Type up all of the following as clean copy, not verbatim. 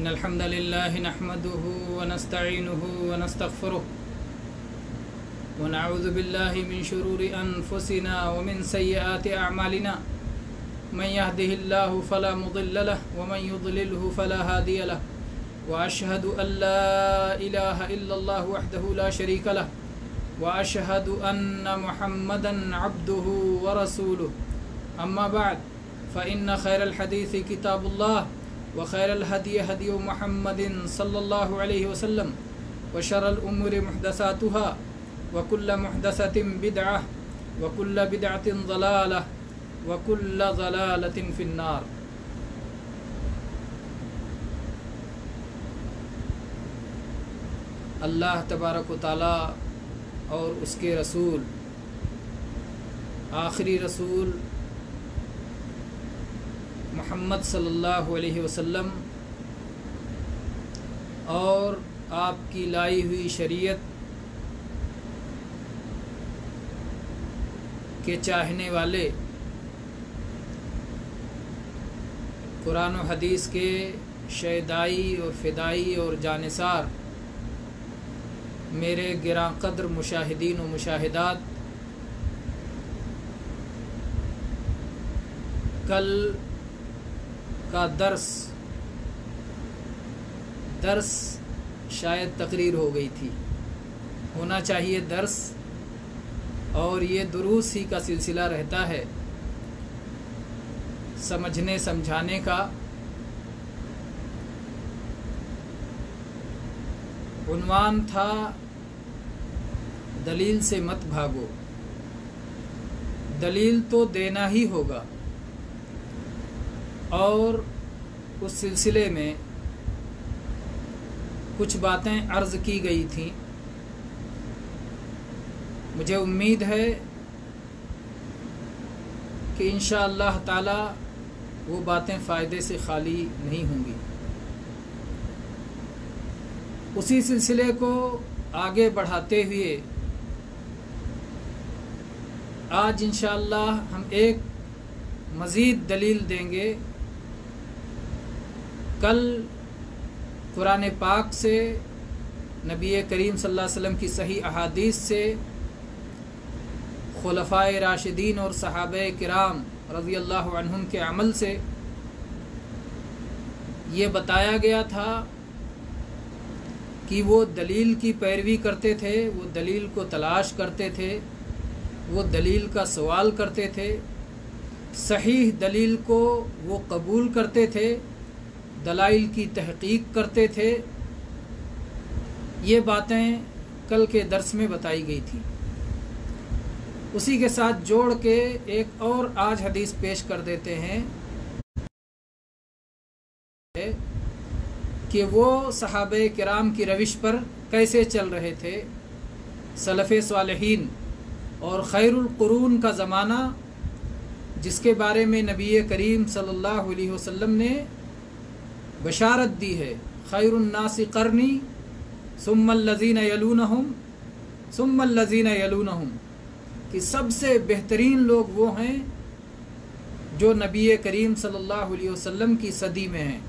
إن الحمد لله نحمده ونستعينه ونستغفره ونعوذ بالله من شرور أنفسنا ومن سيئات أعمالنا من يهده الله فلا مضل له ومن يضلله فلا هادي له وأشهد أن لا إله إلا الله وحده لا شريك له وأشهد أن محمدا عبده ورسوله أما بعد فإن خير الحديث كتاب الله وخير الهدي هدي محمد صلى الله عليه وسلم وشر الأمور محدثاتها وكل محدثة بدعة وكل بدعة ضلالة وكل ضلالة في النار۔ اللہ تبارک و تعالی اور اس کے رسول آخری رسول محمد صلی اللہ علیہ وسلم اور آپ کی لائی ہوئی شریعت کے چاہنے والے قرآن و حدیث کے شیدائی اور فدائی اور جانثار میرے گراں قدر مشاہدین و مشاہدات، کل کا درس شاید تقریر ہو گئی تھی، ہونا چاہیے درس، اور یہ دروس ہی کا سلسلہ رہتا ہے سمجھنے سمجھانے کا۔ عنوان تھا دلیل سے مت بھاگو، دلیل تو دینا ہی ہوگا، اور اس سلسلے میں کچھ باتیں عرض کی گئی تھیں۔ مجھے امید ہے کہ انشاءاللہ تعالی وہ باتیں فائدے سے خالی نہیں ہوں گی۔ اسی سلسلے کو آگے بڑھاتے ہوئے آج انشاءاللہ ہم ایک مزید دلیل دیں گے۔ کل قرآن پاک سے، نبی کریم صلی اللہ علیہ وسلم کی صحیح احادیث سے، خلفائے راشدین اور صحابہ کرام رضی اللہ عنہم کے عمل سے یہ بتایا گیا تھا کہ وہ دلیل کی پیروی کرتے تھے، وہ دلیل کو تلاش کرتے تھے، وہ دلیل کا سوال کرتے تھے، صحیح دلیل کو وہ قبول کرتے تھے، دلائل کی تحقیق کرتے تھے۔ یہ باتیں کل کے درس میں بتائی گئی تھی۔ اسی کے ساتھ جوڑ کے ایک اور آج حدیث پیش کر دیتے ہیں کہ وہ صحابہ کرام کی روش پر کیسے چل رہے تھے، سلف صالحین اور خیر القرون کا زمانہ جس کے بارے میں نبی کریم صلی اللہ علیہ وسلم نے بشارت دی ہے، خیر الناس قرنی ثم الذین یلونہم ثم الذین یلونہم، کہ سب سے بہترین لوگ وہ ہیں جو نبی کریم صلی اللہ علیہ وسلم کی صدی میں ہیں،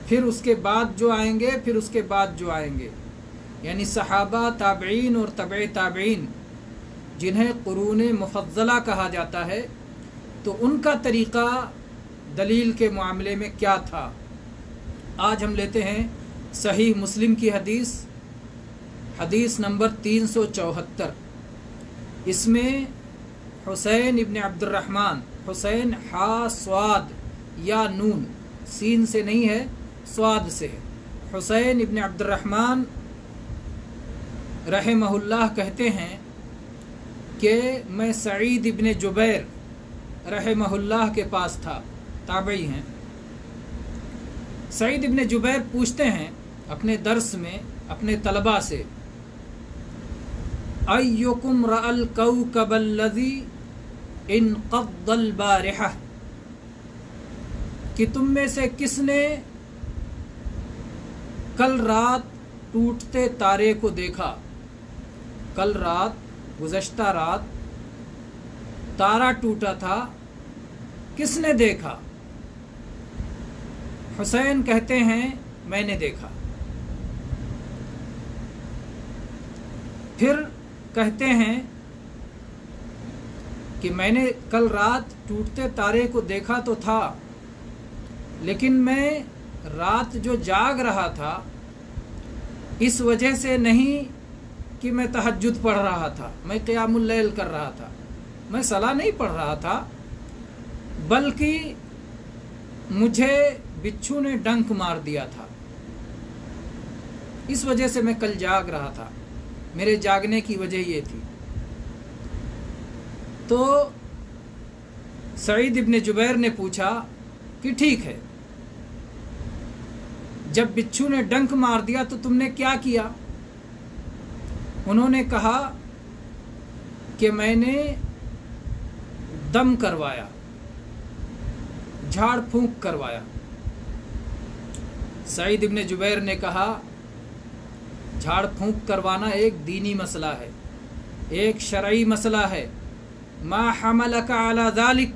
پھر اس کے بعد جو آئیں گے، پھر اس کے بعد جو آئیں گے، یعنی صحابہ، تابعین اور تبع تابعین جنہیں قرون مفضلہ کہا جاتا ہے، تو ان کا طریقہ دلیل کے معاملے میں کیا تھا۔ آج ہم لیتے ہیں صحیح مسلم کی حدیث نمبر 374۔ اس میں حسین ابن عبد الرحمن، حسین حا صاد یا نون، سین سے نہیں ہے، صاد سے ہے، حسین ابن عبد الرحمن رحمہ اللہ کہتے ہیں کہ میں سعید ابن جبیر رحمہ اللہ کے پاس تھا، تابعی ہیں۔ سعید ابن جبیر پوچھتے ہیں اپنے درس میں اپنے طلباء سے، ایکم رأى الکوکب الذی انقض البارحہ، کہ تم میں سے کس نے کل رات ٹوٹتے تارے کو دیکھا؟ کل رات، گزشتہ رات تارا ٹوٹا تھا، کس نے دیکھا؟ حسین کہتے ہیں میں نے دیکھا. پھر کہتے ہیں کہ میں نے کل رات ٹوٹتے تارے کو دیکھا تو تھا، لیکن میں رات جو جاگ رہا تھا اس وجہ سے نہیں کہ میں تہجد پڑھ رہا تھا، میں قیام اللیل کر رہا تھا، میں صلاح نہیں پڑھ رہا تھا، بلکہ مجھے بچھو نے ڈنک مار دیا تھا، اس وجہ سے میں کل جاگ رہا تھا، میرے جاگنے کی وجہ یہ تھی. تو سعید ابن جبیر نے پوچھا کہ ٹھیک ہے، جب بچھو نے ڈنک مار دیا تو تم نے کیا کیا؟ انہوں نے کہا کہ میں نے دم کروایا، جھاڑ پھونک کروایا. سعید ابن جبیر نے کہا جھاڑ پھونک کروانا ایک دینی مسئلہ ہے، ایک شرعی مسئلہ ہے. ما حملک علی ذالک،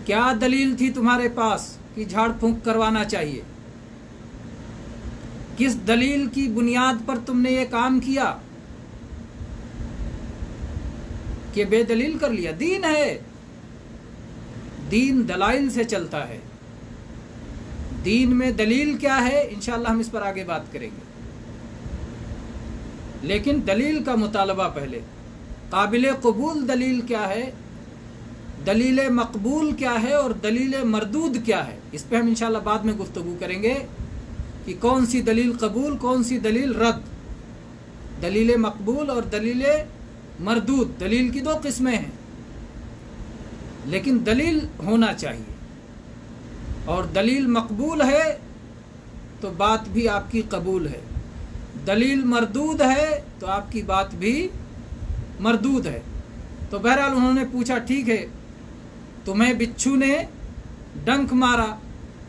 کیا دلیل تھی تمہارے پاس کہ جھاڑ پھونک کروانا چاہیے؟ کس دلیل کی بنیاد پر تم نے یہ کام کیا کہ بے دلیل کر لیا؟ دین ہے، دین دلائل سے چلتا ہے. دین میں دلیل کیا ہے انشاءاللہ ہم اس پر آگے بات کریں گے، لیکن دلیل کا مطالبہ پہلے. قابل قبول دلیل کیا ہے، دلیل مقبول کیا ہے، اور دلیل مردود کیا ہے، اس پہ ہم انشاءاللہ بعد میں گفتگو کریں گے کہ کون سی دلیل قبول، کون سی دلیل رد. دلیل مقبول اور دلیل مردود، دلیل کی دو قسمیں ہیں، لیکن دلیل ہونا چاہیے. اور دلیل مقبول ہے تو بات بھی آپ کی قبول ہے، دلیل مردود ہے تو آپ کی بات بھی مردود ہے. تو بہرحال انہوں نے پوچھا ٹھیک ہے، تمہیں بچھو نے ڈنک مارا،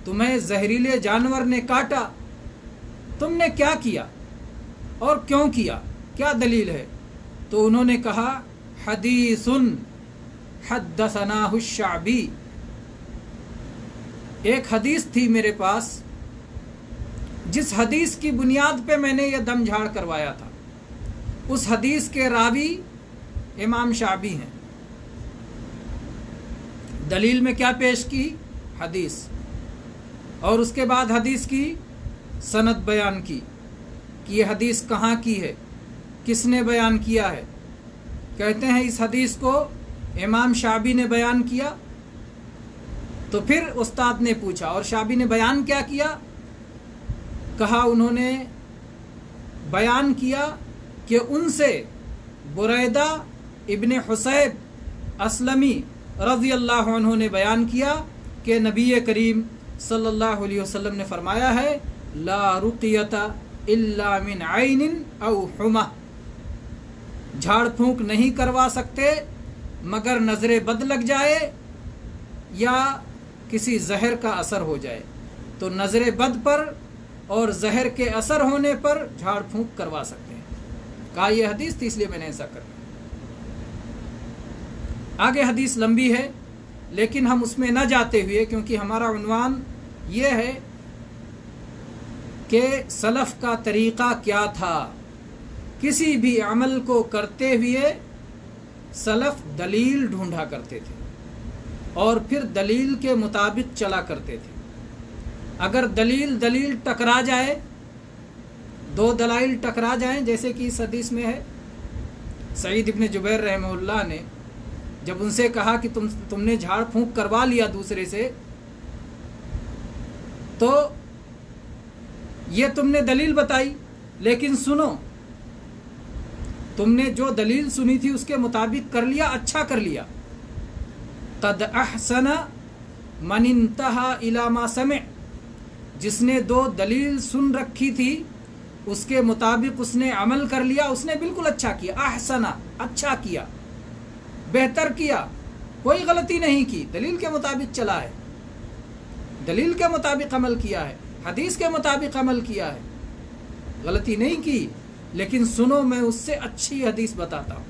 تمہیں زہریلے جانور نے کاٹا، تم نے کیا کیا اور کیوں کیا، کیا دلیل ہے؟ تو انہوں نے کہا حدیث حدثناہ الشعبی، ایک حدیث تھی میرے پاس جس حدیث کی بنیاد پہ میں نے یہ دم جھاڑ کروایا تھا. اس حدیث کے راوی امام شعبی ہیں. دلیل میں کیا پیش کی؟ حدیث. اور اس کے بعد حدیث کی سند بیان کی کہ یہ حدیث کہاں کی ہے، کس نے بیان کیا ہے. کہتے ہیں اس حدیث کو امام شعبی نے بیان کیا. تو پھر استاد نے پوچھا اور شعبی نے بیان کیا کیا؟ کہا انہوں نے بیان کیا کہ ان سے بریدہ ابن حصیب اسلمی رضی اللہ عنہ نے بیان کیا کہ نبی کریم صلی اللہ علیہ وسلم نے فرمایا ہے لا رقیۃ الا من عین او حمہ، جھاڑ پھونک نہیں کروا سکتے مگر نظر بد لگ جائے یا کسی زہر کا اثر ہو جائے. تو نظر بد پر اور زہر کے اثر ہونے پر جھاڑ پھونک کروا سکتے ہیں. کہا یہ حدیث تھی اس لیے میں نے ایسا کرا. آگے حدیث لمبی ہے لیکن ہم اس میں نہ جاتے ہوئے، کیونکہ ہمارا عنوان یہ ہے کہ سلف کا طریقہ کیا تھا. کسی بھی عمل کو کرتے ہوئے سلف دلیل ڈھونڈا کرتے تھے اور پھر دلیل کے مطابق چلا کرتے تھے. اگر دلیل ٹکرا جائے، دو دلائل ٹکرا جائیں، جیسے کہ اس حدیث میں ہے، سعید ابن جبیر رحمہ اللہ نے جب ان سے کہا کہ تم نے جھاڑ پھونک کروا لیا دوسرے سے، تو یہ تم نے دلیل بتائی، لیکن سنو، تم نے جو دلیل سنی تھی اس کے مطابق کر لیا، اچھا کر لیا. قد احسن من انتہا الی ما سمع، جس نے دو دلیل سن رکھی تھی اس کے مطابق اس نے عمل کر لیا، اس نے بالکل اچھا کیا. احسن، اچھا کیا، بہتر کیا، کوئی غلطی نہیں کی، دلیل کے مطابق چلا ہے، دلیل کے مطابق عمل کیا ہے، حدیث کے مطابق عمل کیا ہے، غلطی نہیں کی. لیکن سنو، میں اس سے اچھی حدیث بتاتا ہوں.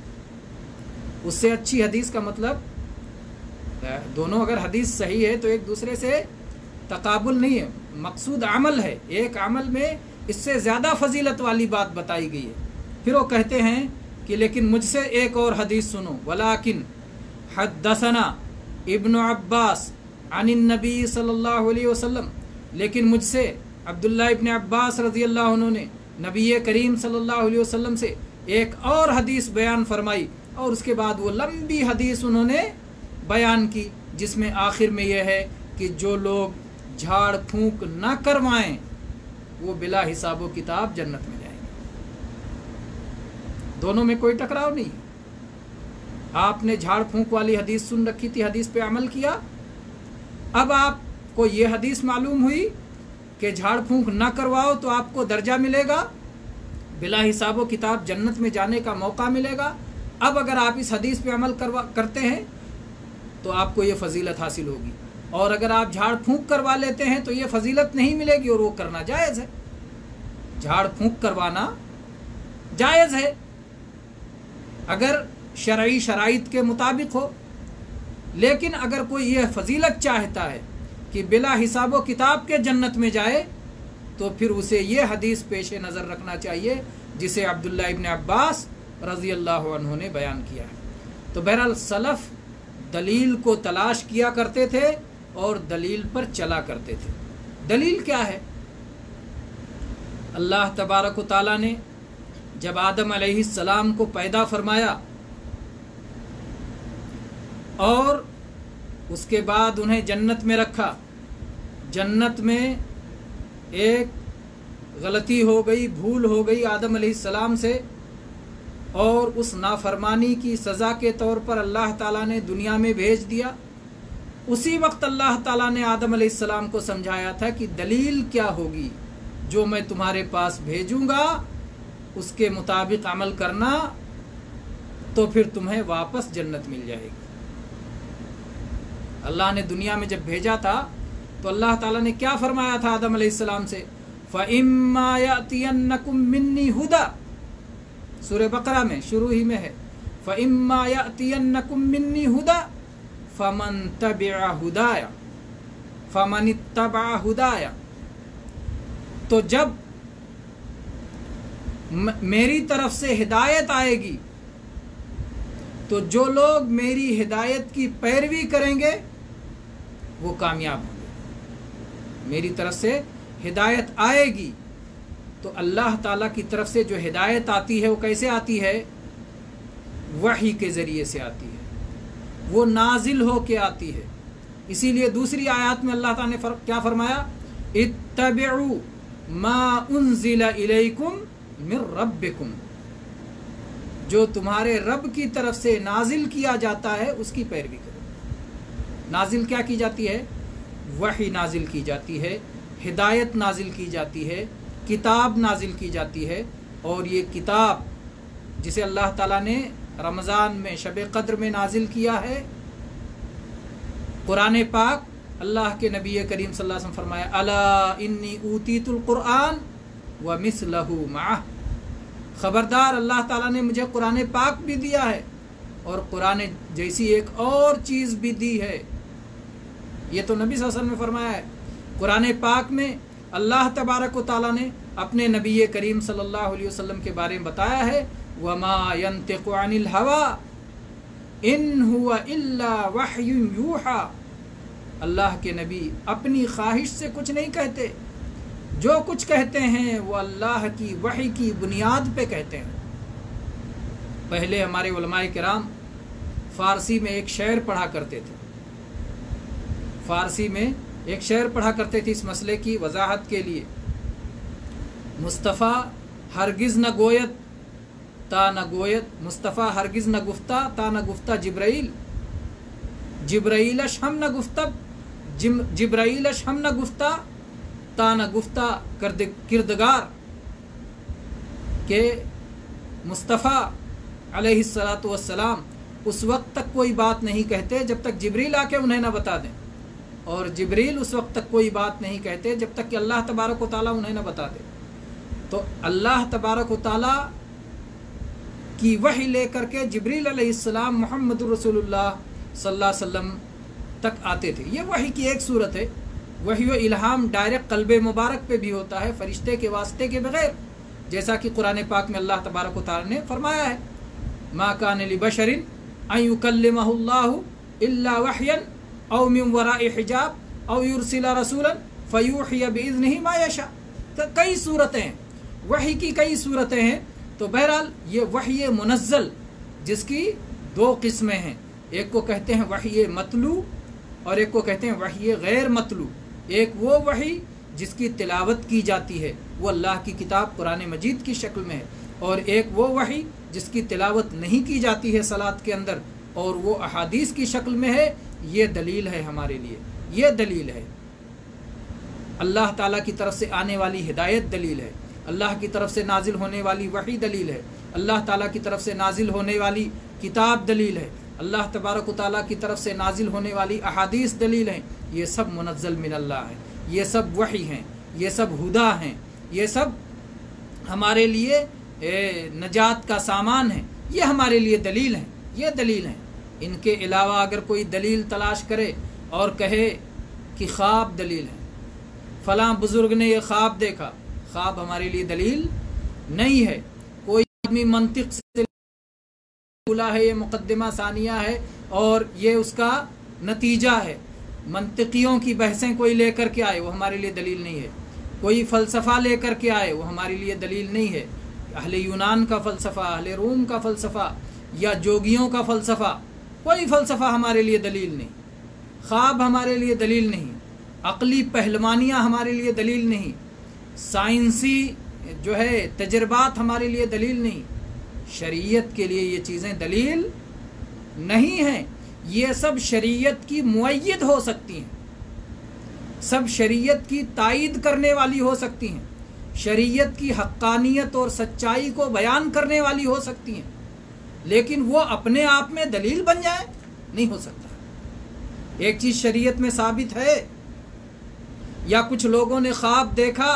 اس سے اچھی حدیث کا مطلب دونوں اگر حدیث صحیح ہے تو ایک دوسرے سے تقابل نہیں ہے، مقصود عمل ہے، ایک عمل میں اس سے زیادہ فضیلت والی بات بتائی گئی ہے۔ پھر وہ کہتے ہیں کہ لیکن مجھ سے ایک اور حدیث سنو، ولیکن حدثنا ابن عباس عن النبی صلی اللہ علیہ وسلم، لیکن مجھ سے عبداللہ ابن عباس رضی اللہ عنہ نے نبی کریم صلی اللہ علیہ وسلم سے ایک اور حدیث بیان فرمائی، اور اس کے بعد وہ لمبی حدیث انہوں نے بیان کی، جس میں آخر میں یہ ہے کہ جو لوگ جھاڑ پھونک نہ کروائیں وہ بلا حساب و کتاب جنت میں جائیں گے۔ دونوں میں کوئی ٹکراؤ نہیں۔ آپ نے جھاڑ پھونک والی حدیث سن رکھی تھی، حدیث پہ عمل کیا، اب آپ کو یہ حدیث معلوم ہوئی کہ جھاڑ پھونک نہ کرواؤ تو آپ کو درجہ ملے گا، بلا حساب و کتاب جنت میں جانے کا موقع ملے گا۔ اب اگر آپ اس حدیث پہ عمل کرتے ہیں تو آپ کو یہ فضیلت حاصل ہوگی، اور اگر آپ جھاڑ پھونک کروا لیتے ہیں تو یہ فضیلت نہیں ملے گی، اور وہ کرنا جائز ہے۔ جھاڑ پھونک کروانا جائز ہے اگر شرعی شرائط کے مطابق ہو، لیکن اگر کوئی یہ فضیلت چاہتا ہے کہ بلا حساب و کتاب کے جنت میں جائے تو پھر اسے یہ حدیث پیش نظر رکھنا چاہیے جسے عبداللہ ابن عباس رضی اللہ عنہ نے بیان کیا ہے۔ تو بہرحال سلف دلیل کو تلاش کیا کرتے تھے اور دلیل پر چلا کرتے تھے۔ دلیل کیا ہے؟ اللہ تبارک و تعالیٰ نے جب آدم علیہ السلام کو پیدا فرمایا اور اس کے بعد انہیں جنت میں رکھا، جنت میں ایک غلطی ہو گئی، بھول ہو گئی آدم علیہ السلام سے، اور اس نافرمانی کی سزا کے طور پر اللہ تعالیٰ نے دنیا میں بھیج دیا۔ اسی وقت اللہ تعالیٰ نے آدم علیہ السلام کو سمجھایا تھا کہ دلیل کیا ہوگی، جو میں تمہارے پاس بھیجوں گا اس کے مطابق عمل کرنا تو پھر تمہیں واپس جنت مل جائے گی۔ اللہ نے دنیا میں جب بھیجا تھا تو اللہ تعالیٰ نے کیا فرمایا تھا آدم علیہ السلام سے؟ فَإِمَّا يَأْتِيَنَّكُم مِّنِّي هُدًى، سورہ بقرہ میں شروع ہی میں ہے، فَإِمَّا يَأْتِيَنَّكُم مِّنِّي هُدًى فَمَن تَبِعَ هُدَايَ فَمَنِ اتَّبَعَ هُدَايَ، تو جب میری طرف سے ہدایت آئے گی تو جو لوگ میری ہدایت کی پیروی کریں گے وہ کامیاب ہوں گے۔ میری طرف سے ہدایت آئے گی تو اللہ تعالیٰ کی طرف سے جو ہدایت آتی ہے وہ کیسے آتی ہے؟ وحی کے ذریعے سے آتی ہے، وہ نازل ہو کے آتی ہے۔ اسی لیے دوسری آیات میں اللہ تعالیٰ نے کیا فرمایا؟ اتبعوا ما انزل الیکم من ربکم، جو تمہارے رب کی طرف سے نازل کیا جاتا ہے اس کی پیروی کرو۔ نازل کیا کی جاتی ہے؟ وحی نازل کی جاتی ہے، ہدایت نازل کی جاتی ہے، کتاب نازل کی جاتی ہے، اور یہ کتاب جسے اللہ تعالیٰ نے رمضان میں شب قدر میں نازل کیا ہے، قرآن پاک، اللہ کے نبی کریم صلی اللہ علیہ وسلم فرمایا الا انی اوتیت القرآن ومثلہ معہ، خبردار اللہ تعالیٰ نے مجھے قرآن پاک بھی دیا ہے اور قرآن جیسی ایک اور چیز بھی دی ہے۔ یہ تو نبی صلی اللہ علیہ وسلم نے فرمایا ہے۔ قرآن پاک میں اللہ تبارک و تعالیٰ نے اپنے نبی کریم صلی اللہ علیہ وسلم کے بارے میں بتایا ہے وما ينطق عن الهوى ان هو الا وحی یوحی، اللہ کے نبی اپنی خواہش سے کچھ نہیں کہتے، جو کچھ کہتے ہیں وہ اللہ کی وحی کی بنیاد پہ کہتے ہیں۔ پہلے ہمارے علماء کرام فارسی میں ایک شعر پڑھا کرتے تھے، فارسی میں ایک شعر پڑھا کرتے تھے اس مسئلے کی وضاحت کے لیے، مصطفیٰ ہرگز نہ گویت تا نہ گویت، مصطفیٰ ہرگز نہ گفتہ تا نہ گفتہ جبرائیل، جبرائیلش ہم نہ گفتہ، جبرائیلش ہم نہ گفتہ تا نہ گفتہ کردگار، کہ مصطفیٰ علیہ الصلاۃ والسلام اس وقت تک کوئی بات نہیں کہتے جب تک جبریل آ کے انہیں نہ بتا دیں، اور جبریل اس وقت تک کوئی بات نہیں کہتے جب تک کہ اللہ تبارک و تعالیٰ انہیں نہ بتا دے۔ تو اللہ تبارک و تعالیٰ کی وحی لے کر کے جبریل علیہ السلام محمد رسول اللہ صلی اللہ علیہ وسلم تک آتے تھے۔ یہ وحی کی ایک صورت ہے، وحی و الہام ڈائریکٹ قلب مبارک پہ بھی ہوتا ہے فرشتے کے واسطے کے بغیر، جیسا کہ قرآن پاک میں اللہ تبارک و تعالی نے فرمایا ہے ما کان لبشر ان یکلمہ اللہ الا وحیا او من وراء حجاب او یرسل رسولا فیوحی باذنہ ما یشاء۔ کئی صورتیں ہیں، وحی کی کئی صورتیں ہیں۔ تو بہرحال یہ وحی منزل جس کی دو قسمیں ہیں، ایک کو کہتے ہیں وحی متلو اور ایک کو کہتے ہیں وحی غیر متلو۔ ایک وہ وحی جس کی تلاوت کی جاتی ہے، وہ اللہ کی کتاب قرآن مجید کی شکل میں ہے، اور ایک وہ وحی جس کی تلاوت نہیں کی جاتی ہے صلاۃ کے اندر، اور وہ احادیث کی شکل میں ہے۔ یہ دلیل ہے ہمارے لیے، یہ دلیل ہے، اللہ تعالیٰ کی طرف سے آنے والی ہدایت دلیل ہے، اللہ کی طرف سے نازل ہونے والی وحی دلیل ہے، اللہ تعالیٰ کی طرف سے نازل ہونے والی کتاب دلیل ہے، اللہ تبارک و تعالیٰ کی طرف سے نازل ہونے والی احادیث دلیل ہیں۔ یہ سب منزل من اللہ ہے، یہ سب وحی ہیں، یہ سب ہدا ہیں، یہ سب ہمارے لیے نجات کا سامان ہے، یہ ہمارے لیے دلیل ہیں، یہ دلیل ہیں۔ ان کے علاوہ اگر کوئی دلیل تلاش کرے اور کہے کہ خواب دلیل ہے، فلاں بزرگ نے یہ خواب دیکھا، خواب ہمارے لیے دلیل نہیں ہے۔ کوئی آدمی منطق سے بولا ہے یہ مقدمہ ثانیہ ہے اور یہ اس کا نتیجہ ہے، منطقیوں کی بحثیں کوئی لے کر کے آئے، وہ ہمارے لیے دلیل نہیں ہے۔ کوئی فلسفہ لے کر کے آئے، وہ ہمارے لیے دلیل نہیں ہے۔ اہل یونان کا فلسفہ، اہل روم کا فلسفہ یا جوگیوں کا فلسفہ، کوئی فلسفہ ہمارے لیے دلیل نہیں۔ خواب ہمارے لیے دلیل نہیں، عقلی پہلوانیاں ہمارے لیے دلیل نہیں، سائنسی جو ہے تجربات ہمارے لیے دلیل نہیں۔ شریعت کے لیے یہ چیزیں دلیل نہیں ہیں۔ یہ سب شریعت کی مؤید ہو سکتی ہیں، سب شریعت کی تائید کرنے والی ہو سکتی ہیں، شریعت کی حقانیت اور سچائی کو بیان کرنے والی ہو سکتی ہیں، لیکن وہ اپنے آپ میں دلیل بن جائے نہیں ہو سکتا۔ ایک چیز شریعت میں ثابت ہے، یا کچھ لوگوں نے خواب دیکھا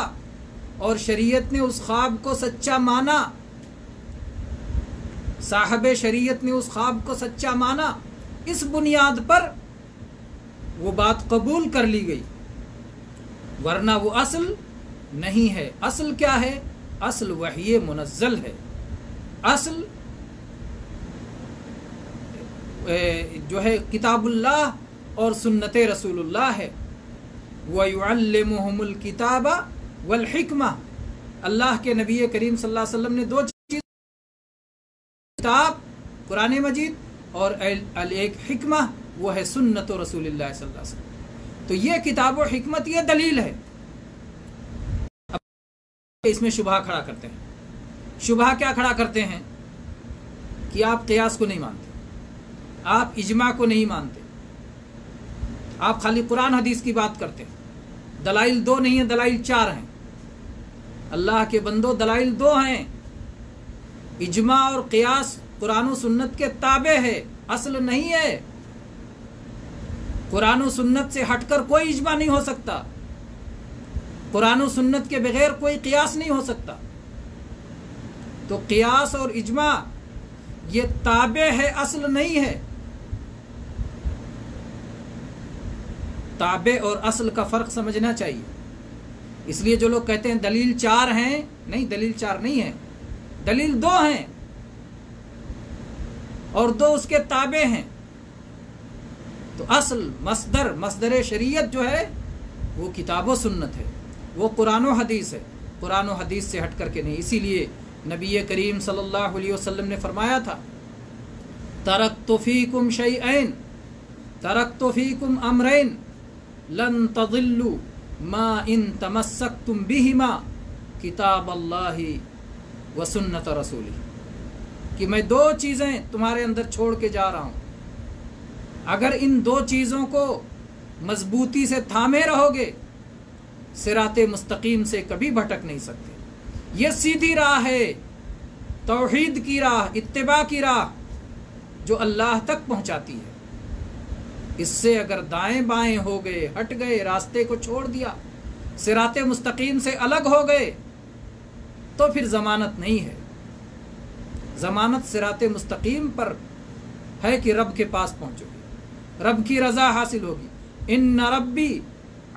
اور شریعت نے اس خواب کو سچا مانا، صاحب شریعت نے اس خواب کو سچا مانا، اس بنیاد پر وہ بات قبول کر لی گئی، ورنہ وہ اصل نہیں ہے۔ اصل کیا ہے؟ اصل وحی منزل ہے، اصل جو ہے کتاب اللہ اور سنت رسول اللہ ہے۔ وَيُعَلِّمُهُمُ الْكِتَابَ وَالْحِكْمَةَ، اللہ کے نبی کریم صلی اللہ علیہ وسلم نے دو چیز، کتاب قرآن مجید اور ایک حکمہ، وہ ہے سنت رسول اللہ صلی اللہ علیہ وسلم۔ تو یہ کتاب و حکمت یہ دلیل ہے۔ اب اس میں شبہ کھڑا کرتے ہیں۔ شبہ کیا کھڑا کرتے ہیں؟ کہ آپ قیاس کو نہیں مانتے، آپ اجماع کو نہیں مانتے، آپ خالی قرآن حدیث کی بات کرتے ہیں۔ دلائل دو نہیں ہیں، دلائل چار ہیں۔ اللہ کے بندو، دلائل دو ہیں۔ اجماع اور قیاس قرآن و سنت کے تابع ہے، اصل نہیں ہے۔ قرآن و سنت سے ہٹ کر کوئی اجماع نہیں ہو سکتا، قرآن و سنت کے بغیر کوئی قیاس نہیں ہو سکتا۔ تو قیاس اور اجماع یہ تابع ہے، اصل نہیں ہے۔ تابع اور اصل کا فرق سمجھنا چاہیے۔ اس لیے جو لوگ کہتے ہیں دلیل چار ہیں، نہیں، دلیل چار نہیں ہے، دلیل دو ہیں اور دو اس کے تابع ہیں۔ تو اصل مصدر شریعت جو ہے وہ کتاب و سنت ہے، وہ قرآن و حدیث ہے، قرآن و حدیث سے ہٹ کر کے نہیں۔ اسی لیے نبی کریم صلی اللہ علیہ وسلم نے فرمایا تھا ترکت فیکم شیئین، ترکت فیکم امرین لن تضلوا ما ان تمسکتم بہما کتاب اللہ و سنت رسولہ، کہ میں دو چیزیں تمہارے اندر چھوڑ کے جا رہا ہوں، اگر ان دو چیزوں کو مضبوطی سے تھامے رہو گے صراط مستقیم سے کبھی بھٹک نہیں سکتے۔ یہ سیدھی راہ ہے، توحید کی راہ، اتباع کی راہ، جو اللہ تک پہنچاتی ہے۔ اس سے اگر دائیں بائیں ہو گئے، ہٹ گئے، راستے کو چھوڑ دیا، صراط مستقیم سے الگ ہو گئے، تو پھر ضمانت نہیں ہے۔ ضمانت صراط مستقیم پر ہے کہ رب کے پاس پہنچو گے، رب کی رضا حاصل ہوگی۔ ان ربی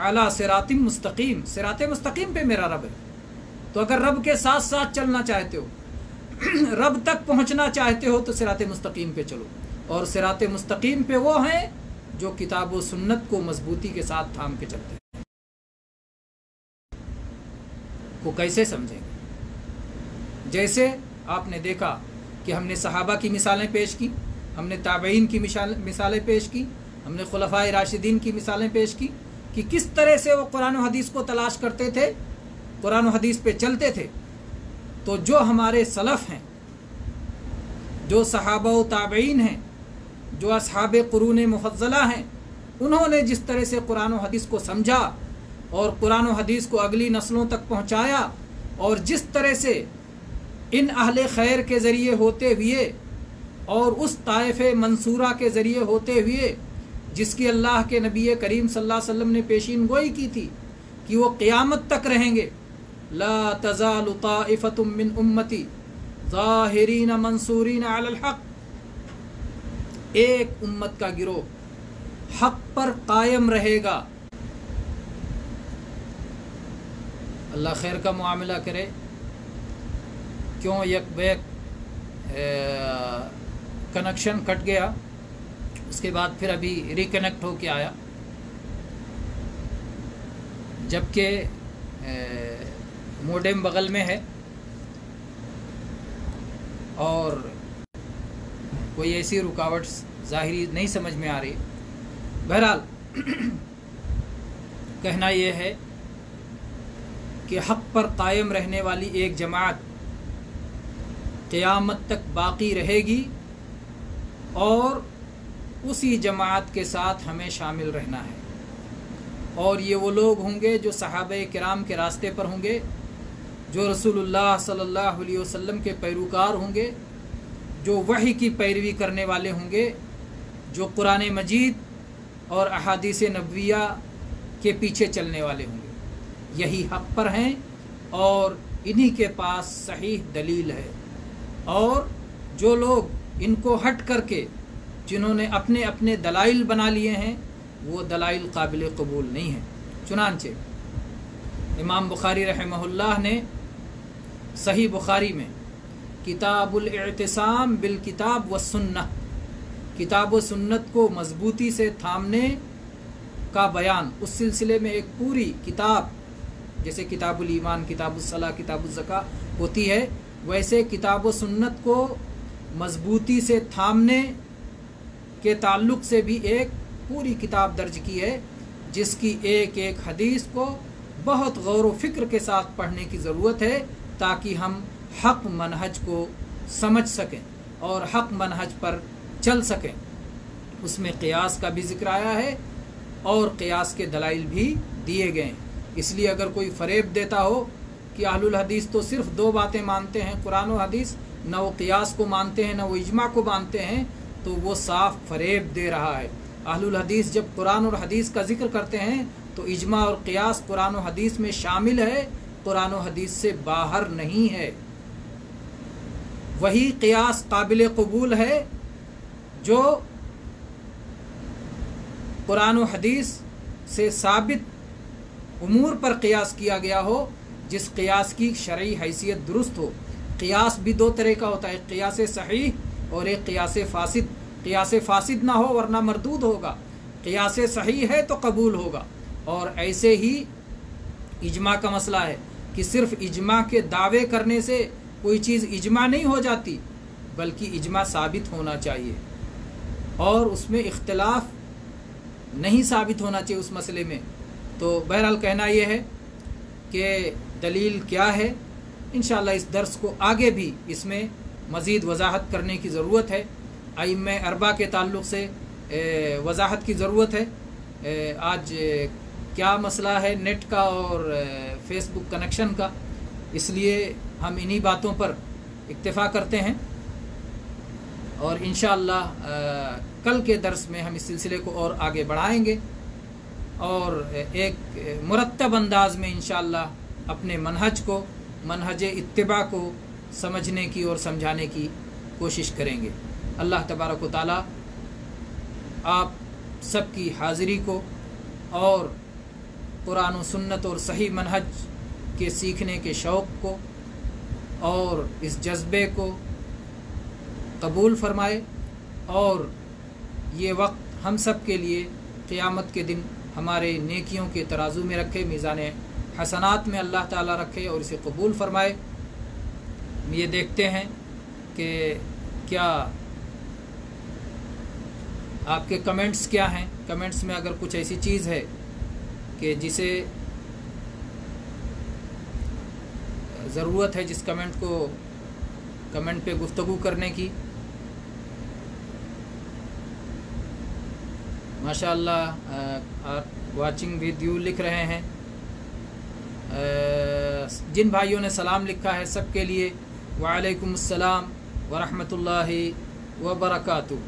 अला सिरातिम मुस्तकीम, सिरात मुस्तकीम पे मेरा रब है। तो अगर रब के साथ साथ चलना चाहते हो, रब तक पहुंचना चाहते हो, तो सिरात मुस्तकीम पे चलो। और सिरात मुस्तकीम पे वो हैं जो किताब व सुन्नत को मजबूती के साथ थाम के चलते हैं। वो कैसे समझेंगे? जैसे आपने देखा कि हमने सहाबा की मिसालें पेश की, हमने ताबईन की मिसालें पेश की, हमने खुलफाए राशिदीन की मिसालें पेश की कि किस तरह से वो कुरान और हदीस को तलाश करते थे, कुरान और हदीस पे चलते थे। तो जो हमारे सलफ़ हैं, जो सहाबा व ताबईन हैं, जो असहाबे कुरून मुफज्जला हैं, उन्होंने जिस तरह से कुरान और हदीस को समझा और कुरान और हदीस को अगली नस्लों तक पहुँचाया, और जिस तरह से इन अहले खैर के ज़रिए होते हुए और उस ताइफ़े मंसूरा के ज़रिए होते हुए जिसकी अल्लाह के नबी करीम सल्लल्लाहु अलैहि वसल्लम ने पेशीन गोई की थी कि वो क़यामत तक रहेंगे। ला तज़ालु ताइफ़तुम मिन उम्मती ज़ाहिरीन मंसूरीन अलल हक़, एक उम्मत का गिरोह हक़ पर कायम रहेगा। अल्लाह खैर का मुआमला करे। क्यों यकबैक कनेक्शन कट गया, उसके बाद फिर अभी रिकनेक्ट होके आया, जबकि मोडेम बगल में है और कोई ऐसी रुकावट ज़ाहिरी नहीं समझ में आ रही। बहरहाल कहना यह है कि हक़ पर कायम रहने वाली एक जमात क़यामत तक बाकी रहेगी और उसी जमात के साथ हमें शामिल रहना है। और ये वो लोग होंगे जो सहाबे किराम के रास्ते पर होंगे, जो रसूलुल्लाह सल्लल्लाहु अलैहि वसल्लम के पैरोकार होंगे, जो वही की पैरवी करने वाले होंगे, जो कुरान मजीद और अहादीस नबविया के पीछे चलने वाले होंगे। यही हक़ पर हैं और इन्हीं के पास सहीह दलील है। और जो लोग इनको हट करके जिन्होंने अपने अपने दलाइल बना लिए हैं, वो दलाइल काबिल कबूल नहीं हैं। चुनांचे इमाम बुखारी रहमहुल्लाह ने सही बुखारी में किताबुल इत्तिसाम बिल किताब व सुन्नह, किताब व सुन्नत को मजबूती से थामने का बयान, उस सिलसिले में एक पूरी किताब, जैसे किताबुल ईमान, किताबुल सला, किताबुल ज़का होती है, वैसे किताब व सुन्नत को मजबूती से थामने के ताल्लुक़ से भी एक पूरी किताब दर्ज की है, जिसकी एक एक हदीस को बहुत गौर व फिक्र के साथ पढ़ने की ज़रूरत है, ताकि हम हक़ मनहज को समझ सकें और हक़ मनहज पर चल सकें। उसमें क़ियास का भी ज़िक्र आया है और क़ियास के दलाइल भी दिए गए हैं। इसलिए अगर कोई फ़रेब देता हो कि अहलुल हदीस तो सिर्फ़ दो बातें मानते हैं, कुरान और हदीस, न वो क़ियास को मानते हैं न वो इजमा को मानते हैं, तो वो साफ फ़रेब दे रहा है। अहलुल हदीस जब कुरान और हदीस का जिक्र करते हैं तो इजमा और क़ियास कुरान और हदीस में शामिल है, कुरान और हदीस से बाहर नहीं है। वही क़ियास काबिल कबूल है जो कुरान और हदीस से साबित उमूर पर क़ियास किया गया हो, जिस क़ियास की शरई हैसियत दुरुस्त हो। क़ियास भी दो तरह का होता है, क़ियास सहीह और एक क़ियास फासिद। क़ियास फासिद ना हो वरना मरदूद होगा, क़ियास सही है तो कबूल होगा। और ऐसे ही इजमा का मसला है कि सिर्फ़ इजमा के दावे करने से कोई चीज़ इजमा नहीं हो जाती, बल्कि इजमा साबित होना चाहिए और उसमें इख्तिलाफ नहीं साबित होना चाहिए उस मसले में। तो बहरहाल कहना यह है कि दलील क्या है, इंशाअल्लाह इस दर्स को आगे भी इसमें मज़ीद वजाहत करने की ज़रूरत है। अइम्मे अरबा के ताल्लुक़ से वजाहत की ज़रूरत है। आज क्या मसला है नेट का और फेसबुक कनेक्शन का, इसलिए हम इन्हीं बातों पर इक्तिफ़ा करते हैं और इंशाअल्लाह कल के दर्स में हम इस सिलसिले को और आगे बढ़ाएंगे और एक मुरत्तब अंदाज में इंशाअल्लाह अपने मनहज को, मनहज इत्तिबा को समझने की और समझाने की कोशिश करेंगे। अल्लाह तबारक व तआला आप सबकी हाज़िरी को और कुरान और सुन्नत और सही मनहज के सीखने के शौक़ को और इस जज्बे को कबूल फरमाए, और ये वक्त हम सब के लिए क़यामत के दिन हमारे नेकियों के तराजू में रखे, मीज़ान हसनात में अल्लाह ताला रखे और इसे कबूल फरमाए। ये देखते हैं कि क्या आपके कमेंट्स क्या हैं। कमेंट्स में अगर कुछ ऐसी चीज़ है कि जिसे ज़रूरत है जिस कमेंट पे गुफ्तगू करने की। माशाअल्लाह वाचिंग विद यू लिख रहे हैं। जिन भाइयों ने सलाम लिखा है सबके लिए वालेकुम अस्सलाम व रहमतुल्लाहि व बरकातुहू।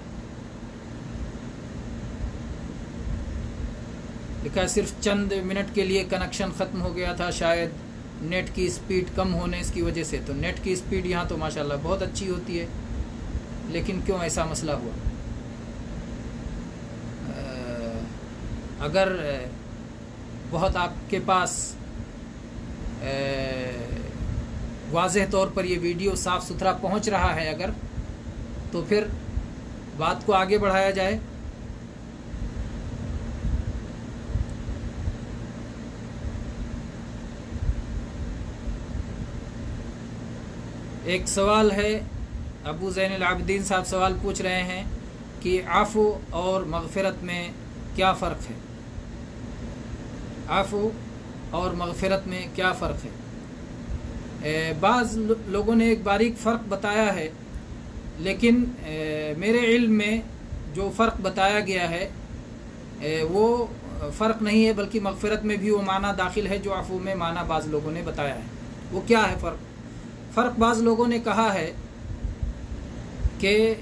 लिखा है सिर्फ चंद मिनट के लिए कनेक्शन ख़त्म हो गया था, शायद नेट की स्पीड कम होने इसकी वजह से। तो नेट की स्पीड यहाँ तो माशाल्लाह बहुत अच्छी होती है, लेकिन क्यों ऐसा मसला हुआ। अगर बहुत आपके पास वाज़ेह तौर पर ये वीडियो साफ़ सुथरा पहुँच रहा है अगर, तो फिर बात को आगे बढ़ाया जाए। एक सवाल है, अबू ज़ैनुल आबिदीन साहब सवाल पूछ रहे हैं कि आफ़ू और मग़फ़िरत में क्या फ़र्क है। आफ़ू और मग़फ़िरत में क्या फ़र्क है। बाज़ लोगों ने एक बारीक फ़र्क बताया है, लेकिन मेरे इल्म में जो फ़र्क बताया गया है वो फ़र्क नहीं है, बल्कि मग़फ़िरत में भी वो माना दाखिल है जो आफ़ू में माना बाज़ लोगों ने बताया है। वो क्या है फ़र्क बाज़ लोगों ने कहा है कि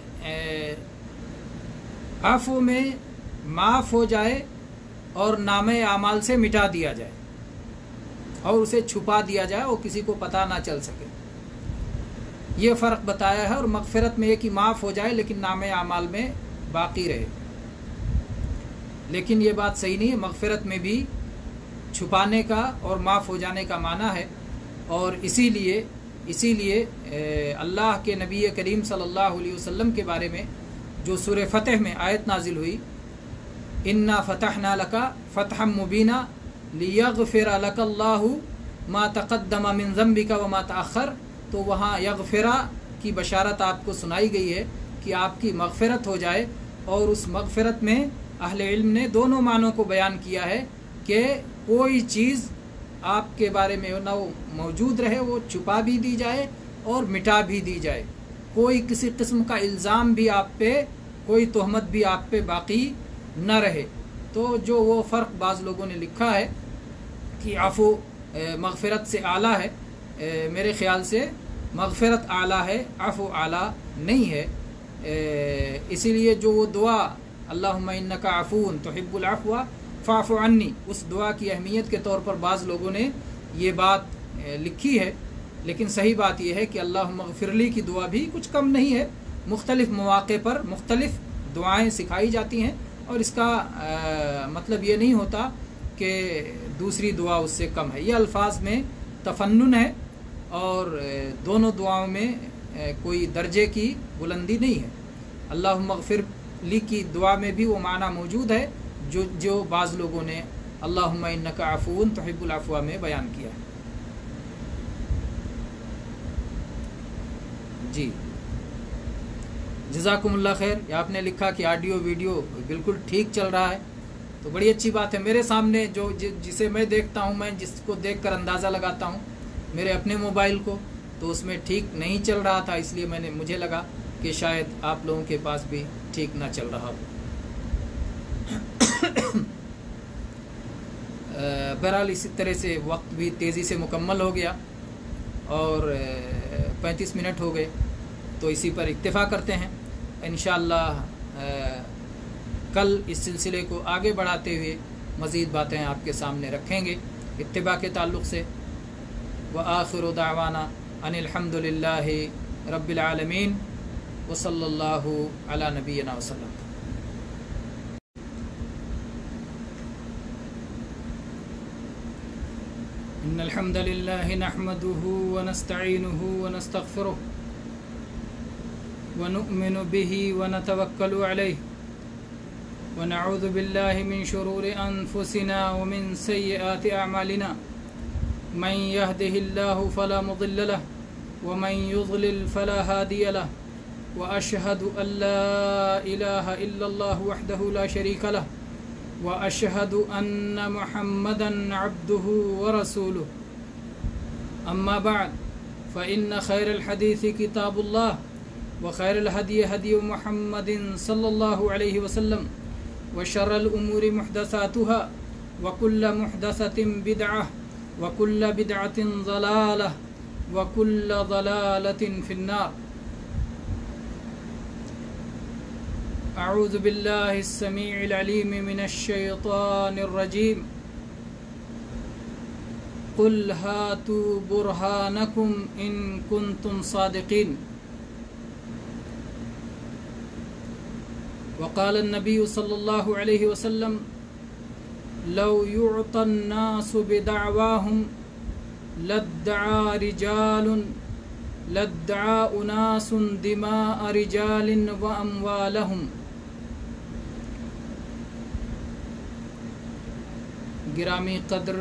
आफ़ू में माफ़ हो जाए और नामे आमाल से मिटा दिया जाए और उसे छुपा दिया जाए और किसी को पता ना चल सके, ये फ़र्क बताया है। और मग़फ़िरत में ये कि माफ़ हो जाए लेकिन नामे आमाल में बाकी रहे, लेकिन ये बात सही नहीं है। मग़फ़िरत में भी छुपाने का और माफ़ हो जाने का माना है। और इसीलिए अल्लाह के नबी करीम सल्लल्लाहु अलैहि वसल्लम के बारे में जो सूरह फ़तह में आयत नाजिल हुई, इन्ना फ़तहना लका फ़तहम मुबीना लियग़फ़िर लकल्लाहु मा तक़द्दम मिन ज़म्बिका व मा तअख़्ख़र, तो वहाँ यग़फ़िरा की बशारत आपको सुनाई गई है कि आपकी मग़फ़िरत हो जाए। और उस मग़फ़िरत में अहले इल्म ने दोनों मानों को बयान किया है कि कोई चीज़ आपके बारे में न मौजूद रहे, वो छुपा भी दी जाए और मिटा भी दी जाए। कोई किसी किस्म का इल्ज़ाम भी आप पे, कोई तोहमत भी आप पे बाकी न रहे। तो जो वो फ़र्क बाज़ लोगों ने लिखा है कि आफ़ू मग़फ़िरत से आला है, मेरे ख़्याल से मग़फ़िरत आला है, आफ़ू आला नहीं है। इसीलिए जो वो दुआ अल्लाहुम्मा इन्नका अफ़ून तुहिब्बुल अफ़्वा फ़अफ़ु अन्नी, उस दुआ की अहमियत के तौर पर बाज़ लोगों ने ये बात लिखी है। लेकिन सही बात यह है कि अल्लाहुम्मा ग़फ़िरली की दुआ भी कुछ कम नहीं है। मुख्तलिफ़ मौक़े पर मुख्तलिफ़ दुआएँ सिखाई जाती हैं, और इसका मतलब ये नहीं होता कि दूसरी दुआ उससे कम है। ये अल्फाज में तफन्नुन है और दोनों दुआओं में कोई दर्जे की बुलंदी नहीं है। अल्लाहुम्मा ग़फ़िरली की दुआ में भी वो माना मौजूद है जो बाज़ लोगों ने अल्लाहुम्मा इन्नका अफ़ून तुहिब्बुल अफ़्वा में बयान किया है। जी, जज़ाकुमुल्लाह खैर। आपने लिखा कि ऑडियो वीडियो बिल्कुल ठीक चल रहा है, तो बड़ी अच्छी बात है। मेरे सामने जिसे मैं देखता हूँ, मैं जिसको देखकर अंदाज़ा लगाता हूँ मेरे अपने मोबाइल को, तो उसमें ठीक नहीं चल रहा था, इसलिए मुझे लगा कि शायद आप लोगों के पास भी ठीक ना चल रहा हो। बहरहाल इसी तरह से वक्त भी तेज़ी से मुकम्मल हो गया और 35 मिनट हो गए, तो इसी पर इक्तिफ़ा करते हैं। इंशाअल्लाह कल इस सिलसिले को आगे बढ़ाते हुए मज़ीद बातें आपके सामने रखेंगे इत्तिबा के ताल्लुक़ से। व आखिरु दावाना अनिल हम्दुलिल्लाहि रब्बिल आलमीन व सल्लल्लाहु अला नबिय्यिना व सल्लम। إن الحمد لله نحمده ونستعينه ونستغفره ونؤمن به ونتوكل عليه ونعوذ بالله من شرور أنفسنا ومن سيئات أعمالنا من يهده الله فلا مضل له ومن يضلل فلا هادي له وأشهد أن لا إله إلا الله وحده لا شريك له وأشهد أن محمدا عبده ورسوله أما بعد فإن خير الحديث كتاب الله وخير الهدي هدي محمد صلى الله عليه وسلم وشر الأمور محدثاتها وكل محدثة بدعة وكل بدعة ضلالة وكل ضلالة في النار. أعوذ بالله السميع العليم من الشيطان الرجيم. قل هاتوا برهانكم إن كنتم صادقين. وقال النبي صلى الله عليه وسلم لو يعطى الناس بدعواهم لادعى أناس دماء رجال وأموالهم. گرامی قدر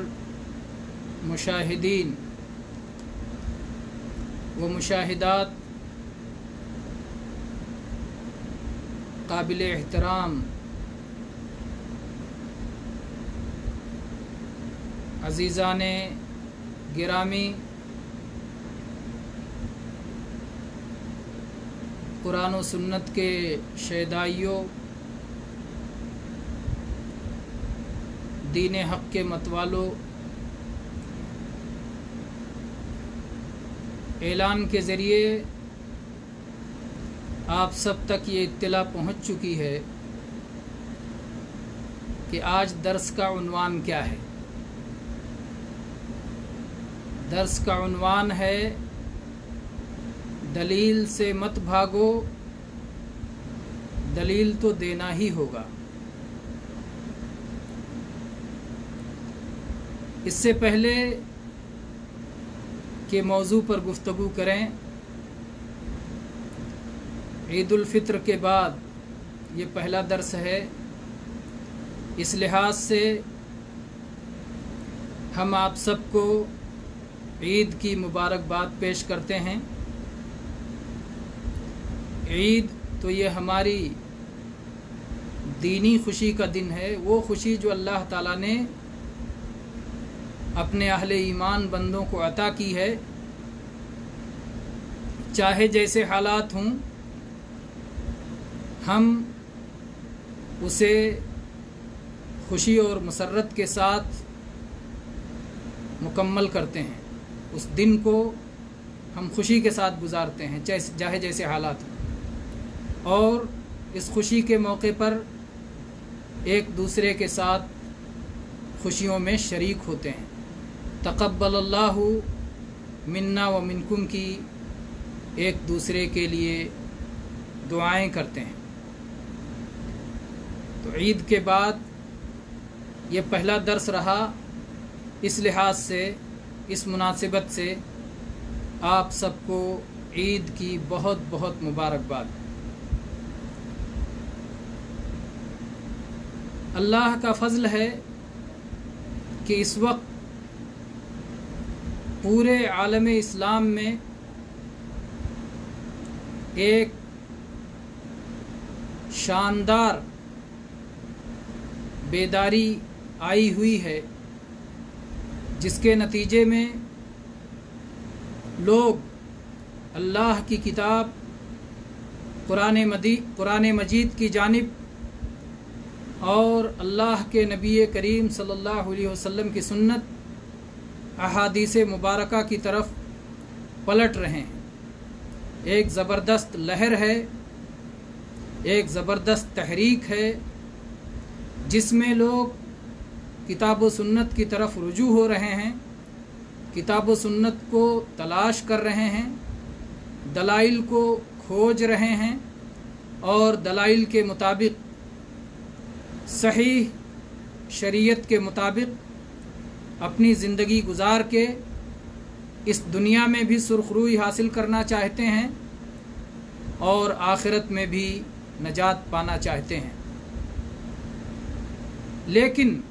مشاہدین و مشاہدات، قابل احترام عزیزان گرامی، قرآن و سنت کے شیدائیوں، دین حق کے متوالوں، اعلان کے ذریعے آپ سب تک یہ اطلاع پہنچ چکی ہے کہ آج درس کا عنوان کیا ہے. درس کا عنوان ہے دلیل سے مت بھاگو، دلیل تو دینا ہی ہوگا. اس سے پہلے کہ موضوع پر گفتگو کریں، عید الفطر کے بعد یہ پہلا درس ہے. اس لحاظ سے ہم آپ سب کو عید کی مبارکباد پیش کرتے ہیں. عید تو یہ ہماری دینی خوشی کا دن ہے، وہ خوشی جو اللہ تعالیٰ نے اپنے اہل ایمان بندوں کو عطا کی ہے. چاہے جیسے حالات ہوں، ہم اسے خوشی اور مسرت کے ساتھ مکمل کرتے ہیں. اس دن کو ہم خوشی کے ساتھ گزارتے ہیں چاہے جیسے حالات ہوں، اور اس خوشی کے موقع پر ایک دوسرے کے ساتھ خوشیوں میں شریک ہوتے ہیں. تقبل اللہ منا و منکم کی ایک دوسرے کے لیے دعائیں کرتے ہیں. تو عید کے بعد یہ پہلا درس رہا. اس لحاظ سے، اس مناسبت سے آپ سب کو عید کی بہت بہت مبارکباد. اللہ کا فضل ہے کہ اس وقت پورے عالم اسلام میں ایک شاندار بیداری آئی ہوئی ہے، جس کے نتیجے میں لوگ اللہ کی کتاب قرآن مجید کی جانب اور اللہ کے نبی کریم صلی اللہ علیہ وسلم کی سنت، احادیث مبارکہ کی طرف پلٹ رہے ہیں. ایک زبردست لہر ہے، ایک زبردست تحریک ہے، جس میں لوگ کتاب و سنت کی طرف رجوع ہو رہے ہیں، کتاب و سنت کو تلاش کر رہے ہیں، دلائل کو کھوج رہے ہیں، اور دلائل کے مطابق، صحیح شریعت کے مطابق अपनी ज़िंदगी गुजार के इस दुनिया में भी सुरखरुई हासिल करना चाहते हैं और आखिरत में भी नजात पाना चाहते हैं। लेकिन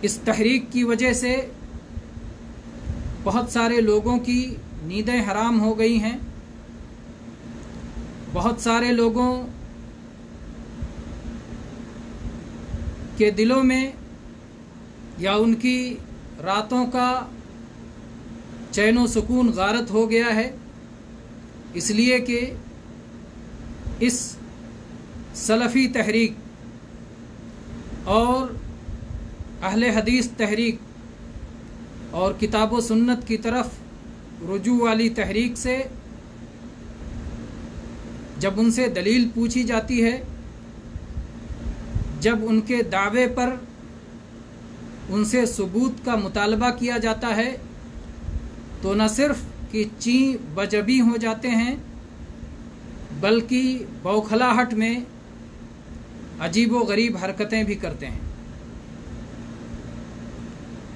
इस तहरीक की वजह से बहुत सारे लोगों की नींदें हराम हो गई हैं। बहुत सारे लोगों के दिलों में या उनकी रातों का चैन व सुकून गारत हो गया है, इसलिए कि इस सलफ़ी तहरीक और अहले हदीस तहरीक और किताब व सुन्नत की तरफ रुजू वाली तहरीक से जब उनसे दलील पूछी जाती है, जब उनके दावे पर उनसे सबूत का मुतालबा किया जाता है, तो न सिर्फ कि ची बजबी हो जाते हैं, बल्कि बौखलाहट में अजीब व गरीब हरकतें भी करते हैं।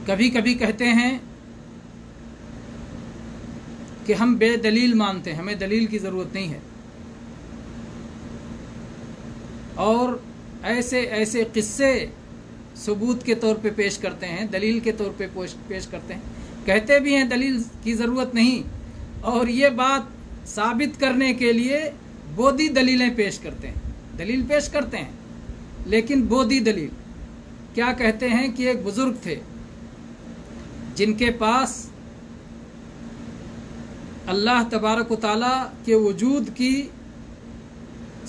कभी कभी कहते हैं कि हम बेदलील मानते हैं, हमें दलील की ज़रूरत नहीं है, और ऐसे ऐसे किस्से सबूत के तौर पे पेश करते हैं, दलील के तौर पे पेश करते हैं। कहते भी हैं दलील की ज़रूरत नहीं, और ये बात साबित करने के लिए बोधी दलीलें पेश करते हैं। दलील पेश करते हैं लेकिन बोधी दलील। क्या कहते हैं कि एक बुज़ुर्ग थे जिनके पास अल्लाह तबारक व तआला के वजूद की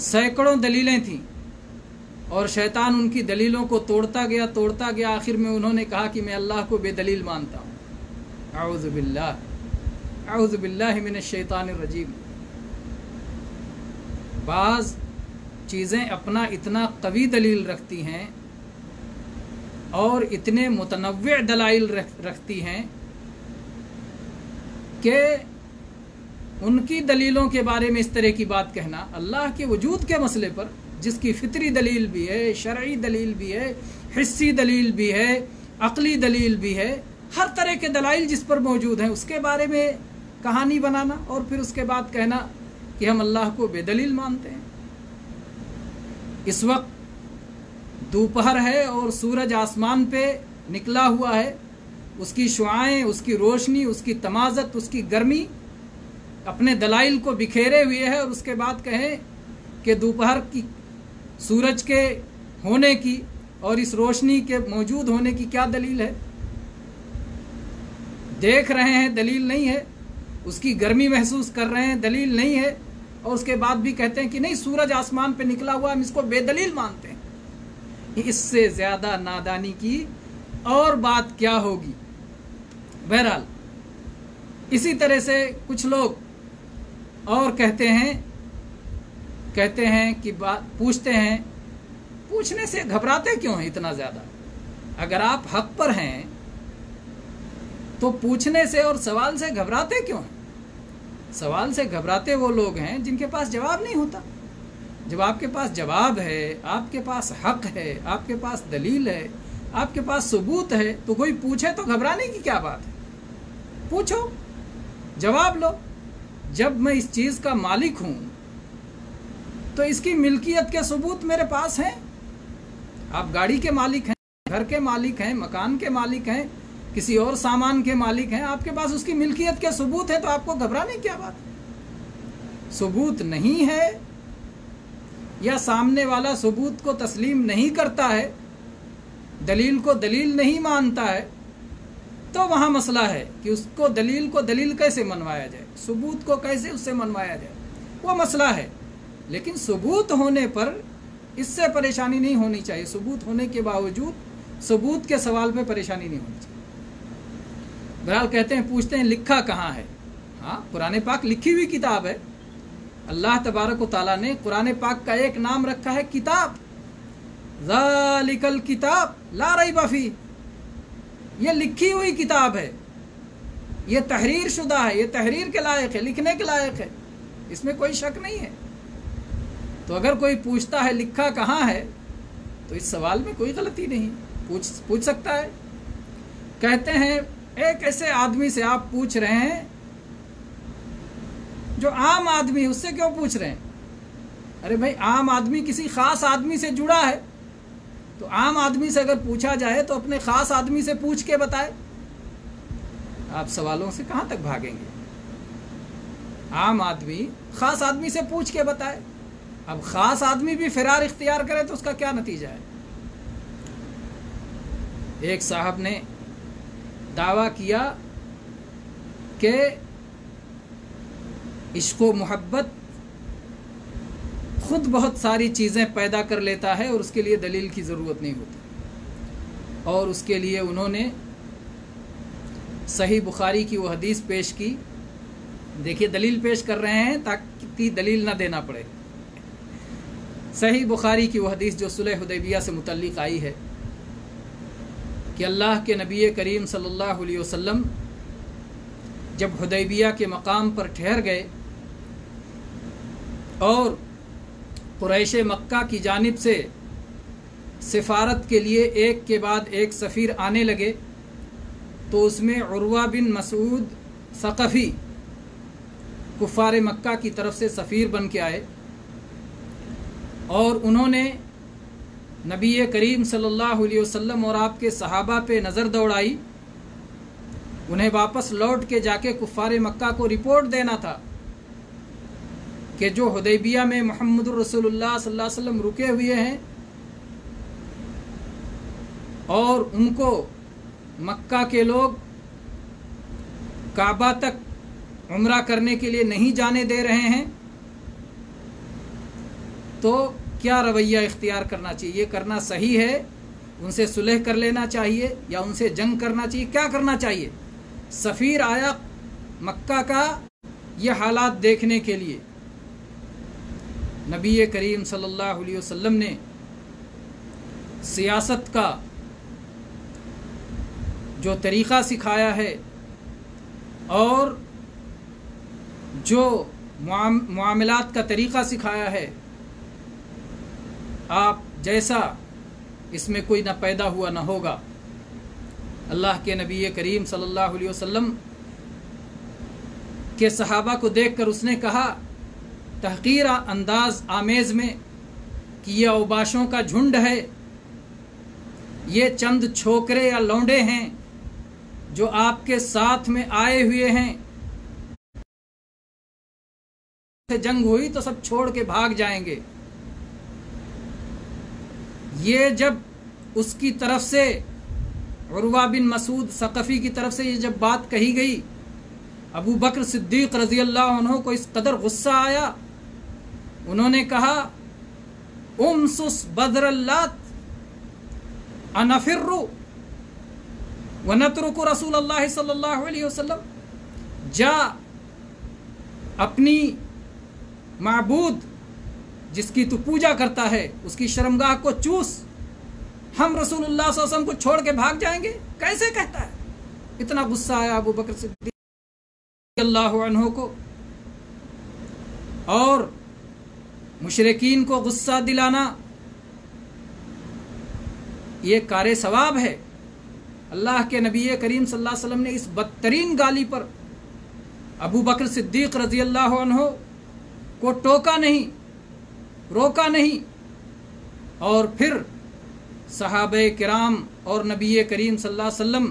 सैकड़ों दलीलें थीं, और शैतान उनकी दलीलों को तोड़ता गया। आखिर में उन्होंने कहा कि मैं अल्लाह को बेदलील मानता हूँ। अऊज़ु बिल्लाहि मिनश शैतानिर रजीम। बाज़ चीज़ें अपना इतना कवी दलील रखती हैं और इतने मुतनव्वे दलाइल रखती हैं कि उनकी दलीलों के बारे में इस तरह की बात कहना, अल्लाह के वजूद के मसले पर जिसकी फितरी दलील भी है, शरई दलील भी है, हिस्सी दलील भी है, अक़ली दलील भी है, हर तरह के दलाइल जिस पर मौजूद हैं, उसके बारे में कहानी बनाना और फिर उसके बाद कहना कि हम अल्लाह को बेदलील मानते हैं। इस वक्त दोपहर है और सूरज आसमान पे निकला हुआ है, उसकी शुआएं, उसकी रोशनी, उसकी तमाज़त, उसकी गर्मी अपने दलाइल को बिखेरे हुए है, और उसके बाद कहें कि दोपहर की सूरज के होने की और इस रोशनी के मौजूद होने की क्या दलील है? देख रहे हैं, दलील नहीं है। उसकी गर्मी महसूस कर रहे हैं, दलील नहीं है। और उसके बाद भी कहते हैं कि नहीं, सूरज आसमान पे निकला हुआ, हम इसको बेदलील मानते हैं। इससे ज़्यादा नादानी की और बात क्या होगी? बहरहाल, इसी तरह से कुछ लोग और कहते हैं कि बात पूछते हैं, पूछने से घबराते क्यों हैं इतना ज़्यादा? अगर आप हक पर हैं तो पूछने से और सवाल से घबराते क्यों हैं? सवाल से घबराते वो लोग हैं जिनके पास जवाब नहीं होता। जब आपके पास जवाब है, आपके पास हक है, आपके पास दलील है, आपके पास सबूत है, तो कोई पूछे तो घबराने की क्या बात है? पूछो, जवाब लो। जब मैं इस चीज़ का मालिक हूँ तो इसकी मिल्कियत के सबूत मेरे पास हैं। आप गाड़ी के मालिक हैं, घर के मालिक हैं, मकान के मालिक हैं, किसी और सामान के मालिक हैं, आपके पास उसकी मिल्कियत के सबूत है, तो आपको घबराने की क्या बात है? सबूत नहीं है या सामने वाला सबूत को तस्लीम नहीं करता है, दलील को दलील नहीं मानता है, तो वहाँ मसला है कि उसको दलील को दलील कैसे मनवाया जाए, सबूत को कैसे उससे मनवाया जाए, वो मसला है। लेकिन सबूत होने पर इससे परेशानी नहीं होनी चाहिए। सबूत होने के बावजूद सबूत के सवाल पे परेशानी नहीं होनी चाहिए। बहरहाल कहते हैं, पूछते हैं लिखा कहाँ है? हाँ, कुरान पाक लिखी हुई किताब है। अल्लाह तबारक व तआला ने कुरान पाक का एक नाम रखा है किताब। ज़ालिकल किताब ला रैब फीह, ये लिखी हुई किताब है, ये तहरीर शुदा है, ये तहरीर के लायक है, लिखने के लायक है, इसमें कोई शक नहीं है। तो अगर कोई पूछता है लिखा कहाँ है, तो इस सवाल में कोई गलती नहीं, पूछ सकता है। कहते हैं एक ऐसे आदमी से आप पूछ रहे हैं जो आम आदमी, उससे क्यों पूछ रहे हैं? अरे भाई, आम आदमी किसी खास आदमी से जुड़ा है, तो आम आदमी से अगर पूछा जाए तो अपने खास आदमी से पूछ के बताए। आप सवालों से कहां तक भागेंगे? आम आदमी खास आदमी से पूछ के बताए। अब खास आदमी भी फिरार इख्तियार करे तो उसका क्या नतीजा है? एक साहब ने दावा किया कि इश्क व मोहब्बत खुद बहुत सारी चीज़ें पैदा कर लेता है और उसके लिए दलील की ज़रूरत नहीं होती। और उसके लिए उन्होंने सही बुखारी की वो हदीस पेश की। देखिए, दलील पेश कर रहे हैं ताकि दलील ना देना पड़े। सही बुखारी की वो हदीस जो सुलह हुदैबिया से मुतल्लिक आई है कि अल्लाह के नबी करीम सल्लल्लाहु अलैहि वसल्लम जब हुदैबिया के मकाम पर ठहर गए और कुरैश मक्का की जानिब से सिफारत के लिए एक के बाद एक सफ़ीर आने लगे, तो उसमें उर्वा बिन मसूद सक़फ़ी कुफ़ार मक्का की तरफ से सफ़ीर बन के आए और उन्होंने नबी करीम सल्लल्लाहु अलैहि वसल्लम और आपके सहाबा पे नज़र दौड़ाई। उन्हें वापस लौट के जाके कुफ़ार मक्का को रिपोर्ट देना था कि जो हुदैबिया में मुहम्मदुर रसूलुल्लाह सल्लल्लाहु अलैहि वसल्लम रुके हुए हैं और उनको मक्का के लोग काबा तक उम्रा करने के लिए नहीं जाने दे रहे हैं, तो क्या रवैया इख्तियार करना चाहिए? ये करना सही है? उनसे सुलह कर लेना चाहिए या उनसे जंग करना चाहिए? क्या करना चाहिए? सफ़ीर आया मक्का का ये हालात देखने के लिए। नबी करीम सल्लल्लाहु अलैहि वसल्लम ने सियासत का जो तरीक़ा सिखाया है और जो मुआमलात का तरीक़ा सिखाया है, आप जैसा इसमें कोई ना पैदा हुआ ना होगा। अल्लाह के नबी करीम सल्लल्लाहु अलैहि वसल्लम के सहाबा को देखकर उसने कहा तहक़ीर अंदाज आमेज़ में कि ये औबाशों का झुंड है, ये चंद छोकरे या लौंडे हैं जो आपके साथ में आए हुए हैं। जंग हुई तो सब छोड़ के भाग जाएंगे। ये जब उसकी तरफ से उर्वा बिन मसूद सक़फ़ी की तरफ से ये जब बात कही गई, अबू बकर सिद्दीक़ रज़ी अल्लाह अन्हु को इस कदर गुस्सा आया, उन्होंने कहा उमसुस बदरल्लात अनफिर्रु व नतरुकु रसूलुल्लाह सल्लल्लाहु अलैहि वसल्लम, जा अपनी माबूद जिसकी तू पूजा करता है उसकी शर्मगाह को चूस, हम रसूलुल्लाह सल्लल्लाहु अलैहि वसल्लम को छोड़ के भाग जाएंगे? कैसे कहता है? इतना गुस्सा आया अबू बकर सिद्दीक़ अल्लाह अन्हु को। और मुशरिकीन को गुस्सा दिलाना ये कारे सवाब है। अल्लाह के नबी करीम सल्लल्लाहु अलैहि वसल्लम ने इस बदतरीन गाली पर अबू बकर सिद्दीक़ रज़ी अल्लाह अन्हु को टोका नहीं, रोका नहीं, और फिर सहाबे किराम और नबी करीम सल्लल्लाहु अलैहि वसल्लम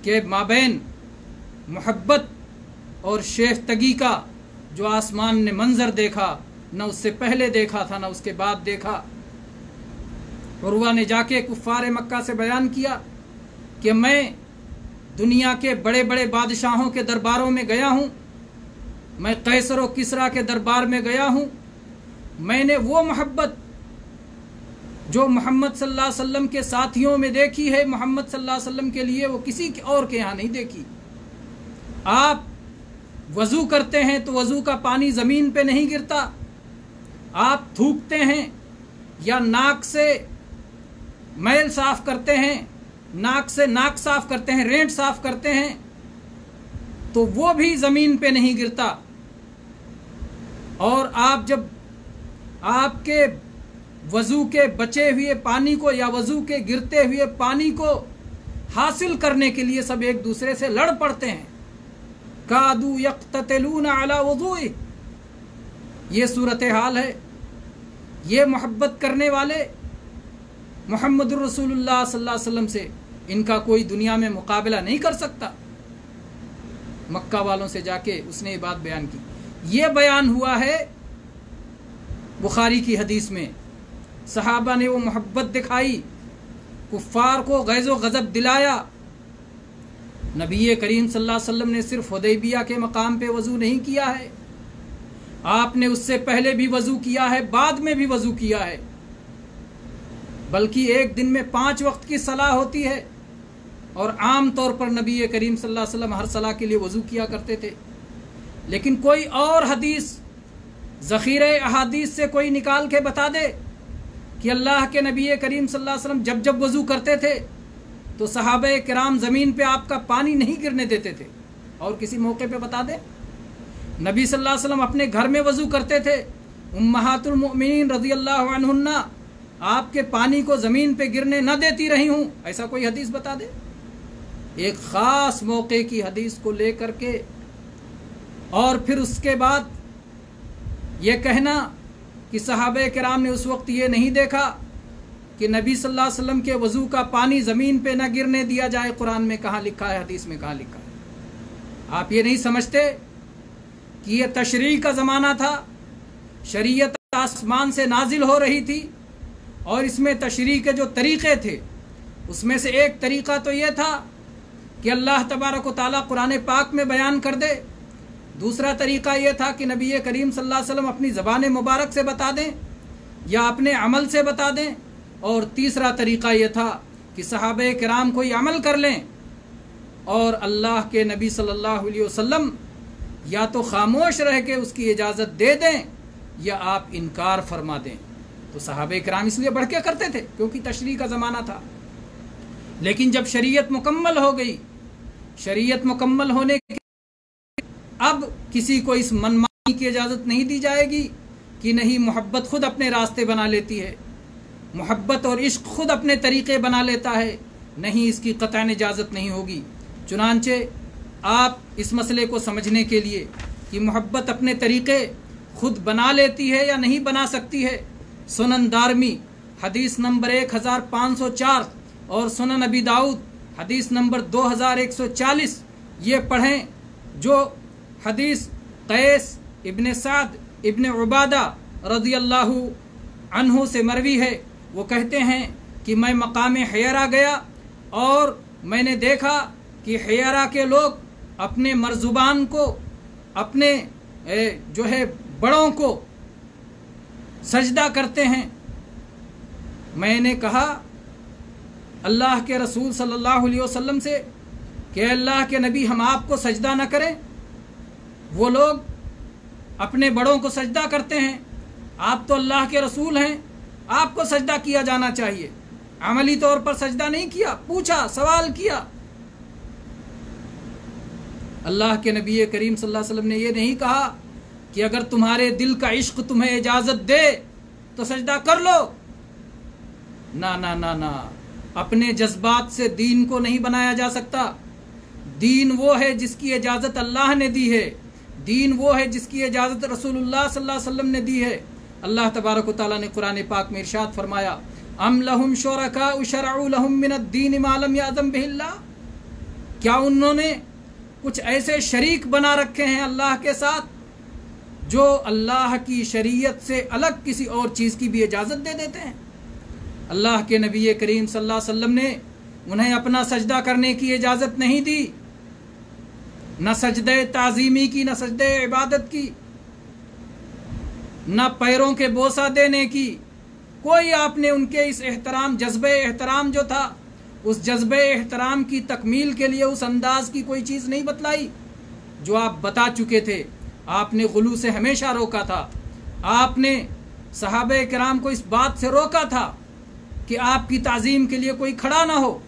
के माबैन मोहब्बत और शेफ्तगी का जो आसमान ने मंजर देखा, न उससे पहले देखा था न उसके बाद देखा। उर्वा ने जाके कुफ़ार मक्का से बयान किया कि मैं दुनिया के बड़े बड़े बादशाहों के दरबारों में गया हूँ, मैं कैसर और किसरा के दरबार में गया हूँ, मैंने वो मोहब्बत जो मोहम्मद सल्लल्लाहु अलैहि वसल्लम के साथियों में देखी है, मोहम्मद सल्लल्लाहु अलैहि वसल्लम के लिए वो किसी और के यहाँ नहीं देखी। आप वज़ू करते हैं तो वज़ू का पानी ज़मीन पे नहीं गिरता, आप थूकते हैं या नाक से मैल साफ करते हैं, नाक से नाक साफ करते हैं, रेंट साफ करते हैं, तो वो भी ज़मीन पे नहीं गिरता। और आप जब आपके وضو کے بچے ہوئے پانی کو یا وضو کے گرتے ہوئے پانی کو حاصل کرنے کے لیے سب ایک دوسرے سے لڑ پڑتے ہیں. کادو یقتتلون علی وضوئہ، یہ صورتحال ہے. یہ محبت کرنے والے محمد الرسول اللہ صلی اللہ علیہ وسلم سے ان کا کوئی دنیا میں مقابلہ نہیں کر سکتا. مکہ والوں سے جا کے اس نے یہ بات بیان کی. یہ بیان ہوا ہے بخاری کی حدیث میں. صحابہ نے وہ محبت دکھائی، کفار کو غیظ و غضب دلایا. نبی کریم صلی اللہ علیہ وسلم نے صرف حدیبیہ کے مقام پہ وضو نہیں کیا ہے، آپ نے اس سے پہلے بھی وضو کیا ہے، بعد میں بھی وضو کیا ہے. بلکہ ایک دن میں 5 وقت کی صلاح ہوتی ہے، اور عام طور پر نبی کریم صلی اللہ علیہ وسلم ہر صلاح کے لیے وضو کیا کرتے تھے. لیکن کوئی اور حدیث ذخیرہ احادیث سے کوئی نکال کے بتا دے کہ اللہ کے نبی کریم صلی اللہ علیہ وسلم جب جب وضو کرتے تھے تو صحابہ کرام زمین پہ آپ کا پانی نہیں گرنے دیتے تھے. اور کسی موقع پہ بتا دے نبی صلی اللہ علیہ وسلم اپنے گھر میں وضو کرتے تھے، امہات المؤمنین رضی اللہ عنہن آپ کے پانی کو زمین پہ گرنے نہ دیتی رہی ہوں، ایسا کوئی حدیث بتا دے. ایک خاص موقع کی حدیث کو لے کر کے اور پھر اس کے بعد یہ کہنا کہ صحابہ کرام نے اس وقت یہ نہیں دیکھا کہ نبی صلی اللہ علیہ وسلم کے وضو کا پانی زمین پہ نہ گرنے دیا جائے. قرآن میں کہاں لکھا ہے، حدیث میں کہاں لکھا ہے؟ آپ یہ نہیں سمجھتے کہ یہ تشریع کا زمانہ تھا، شریعت آسمان سے نازل ہو رہی تھی، اور اس میں تشریع کے جو طریقے تھے اس میں سے ایک طریقہ تو یہ تھا کہ اللہ تبارک و تعالیٰ قرآن پاک میں بیان کر دے. دوسرا طریقہ یہ تھا کہ نبی کریم صلی اللہ علیہ وسلم اپنی زبان مبارک سے بتا دیں یا اپنے عمل سے بتا دیں. اور تیسرا طریقہ یہ تھا کہ صحابہ کرام کوئی عمل کر لیں اور اللہ کے نبی صلی اللہ علیہ وسلم یا تو خاموش رہ کے اس کی اجازت دے دیں یا آپ انکار فرما دیں. تو صحابہ کرام اس لیے بڑھ کے کرتے تھے کیونکہ تشریع کا زمانہ تھا. لیکن جب شریعت مکمل ہو گئی، شریعت مکمل ہونے کے اب کسی کو اس منمانی کی اجازت نہیں دی جائے گی کہ نہیں، محبت خود اپنے راستے بنا لیتی ہے، محبت اور عشق خود اپنے طریقے بنا لیتا ہے، نہیں، اس کی قطعاً اجازت نہیں ہوگی. چنانچہ آپ اس مسئلے کو سمجھنے کے لیے کہ محبت اپنے طریقے خود بنا لیتی ہے یا نہیں بنا سکتی ہے، سنن دارمی حدیث نمبر 1504 اور سنن ابی داؤد حدیث نمبر 2140 یہ پڑھیں، جو حدیث قیس ابن سعد ابن عبادہ رضی اللہ عنہ سے مروی ہے. وہ کہتے ہیں کہ میں مقام حیرہ گیا اور میں نے دیکھا کہ حیرہ کے لوگ اپنے مرزبان کو، اپنے جو ہے بڑوں کو سجدہ کرتے ہیں. میں نے کہا اللہ کے رسول صلی اللہ علیہ وسلم سے کہ اللہ کے نبی ہم آپ کو سجدہ نہ کریں. وہ لوگ اپنے بڑوں کو سجدہ کرتے ہیں، آپ تو اللہ کے رسول ہیں، آپ کو سجدہ کیا جانا چاہیے. عملی طور پر سجدہ نہیں کیا، پوچھا، سوال کیا. اللہ کے نبی کریم صلی اللہ علیہ وسلم نے یہ نہیں کہا کہ اگر تمہارے دل کا عشق تمہیں اجازت دے تو سجدہ کر لو. نہ نہ نہ نہ، اپنے جذبات سے دین کو نہیں بنایا جا سکتا. دین وہ ہے جس کی اجازت اللہ نے دی ہے، دین وہ ہے جس کی اجازت رسول اللہ صلی اللہ علیہ وسلم نے دی ہے. اللہ تبارک و تعالیٰ نے قرآن پاک میں ارشاد فرمایا، ام لہم شرکاء شرعوا لہم من الدین ما لم یأذن بہ اللہ، کیا انہوں نے کچھ ایسے شریک بنا رکھے ہیں اللہ کے ساتھ جو اللہ کی شریعت سے الگ کسی اور چیز کی بھی اجازت دے دیتے ہیں. اللہ کے نبی کریم صلی اللہ علیہ وسلم نے انہیں اپنا سجدہ کرنے کی اجازت نہیں دی، نہ سجدہ تعظیمی کی، نہ سجدہ عبادت کی، نہ پیروں کے بوسہ دینے کی. کوئی آپ نے ان کے اس احترام، جذبہ احترام جو تھا، اس جذبہ احترام کی تکمیل کے لیے اس انداز کی کوئی چیز نہیں بتلائی جو آپ بتا چکے تھے. آپ نے غلو سے ہمیشہ روکا تھا. آپ نے صحابہ کرام کو اس بات سے روکا تھا کہ آپ کی تعظیم کے لیے کوئی کھڑا نہ ہو.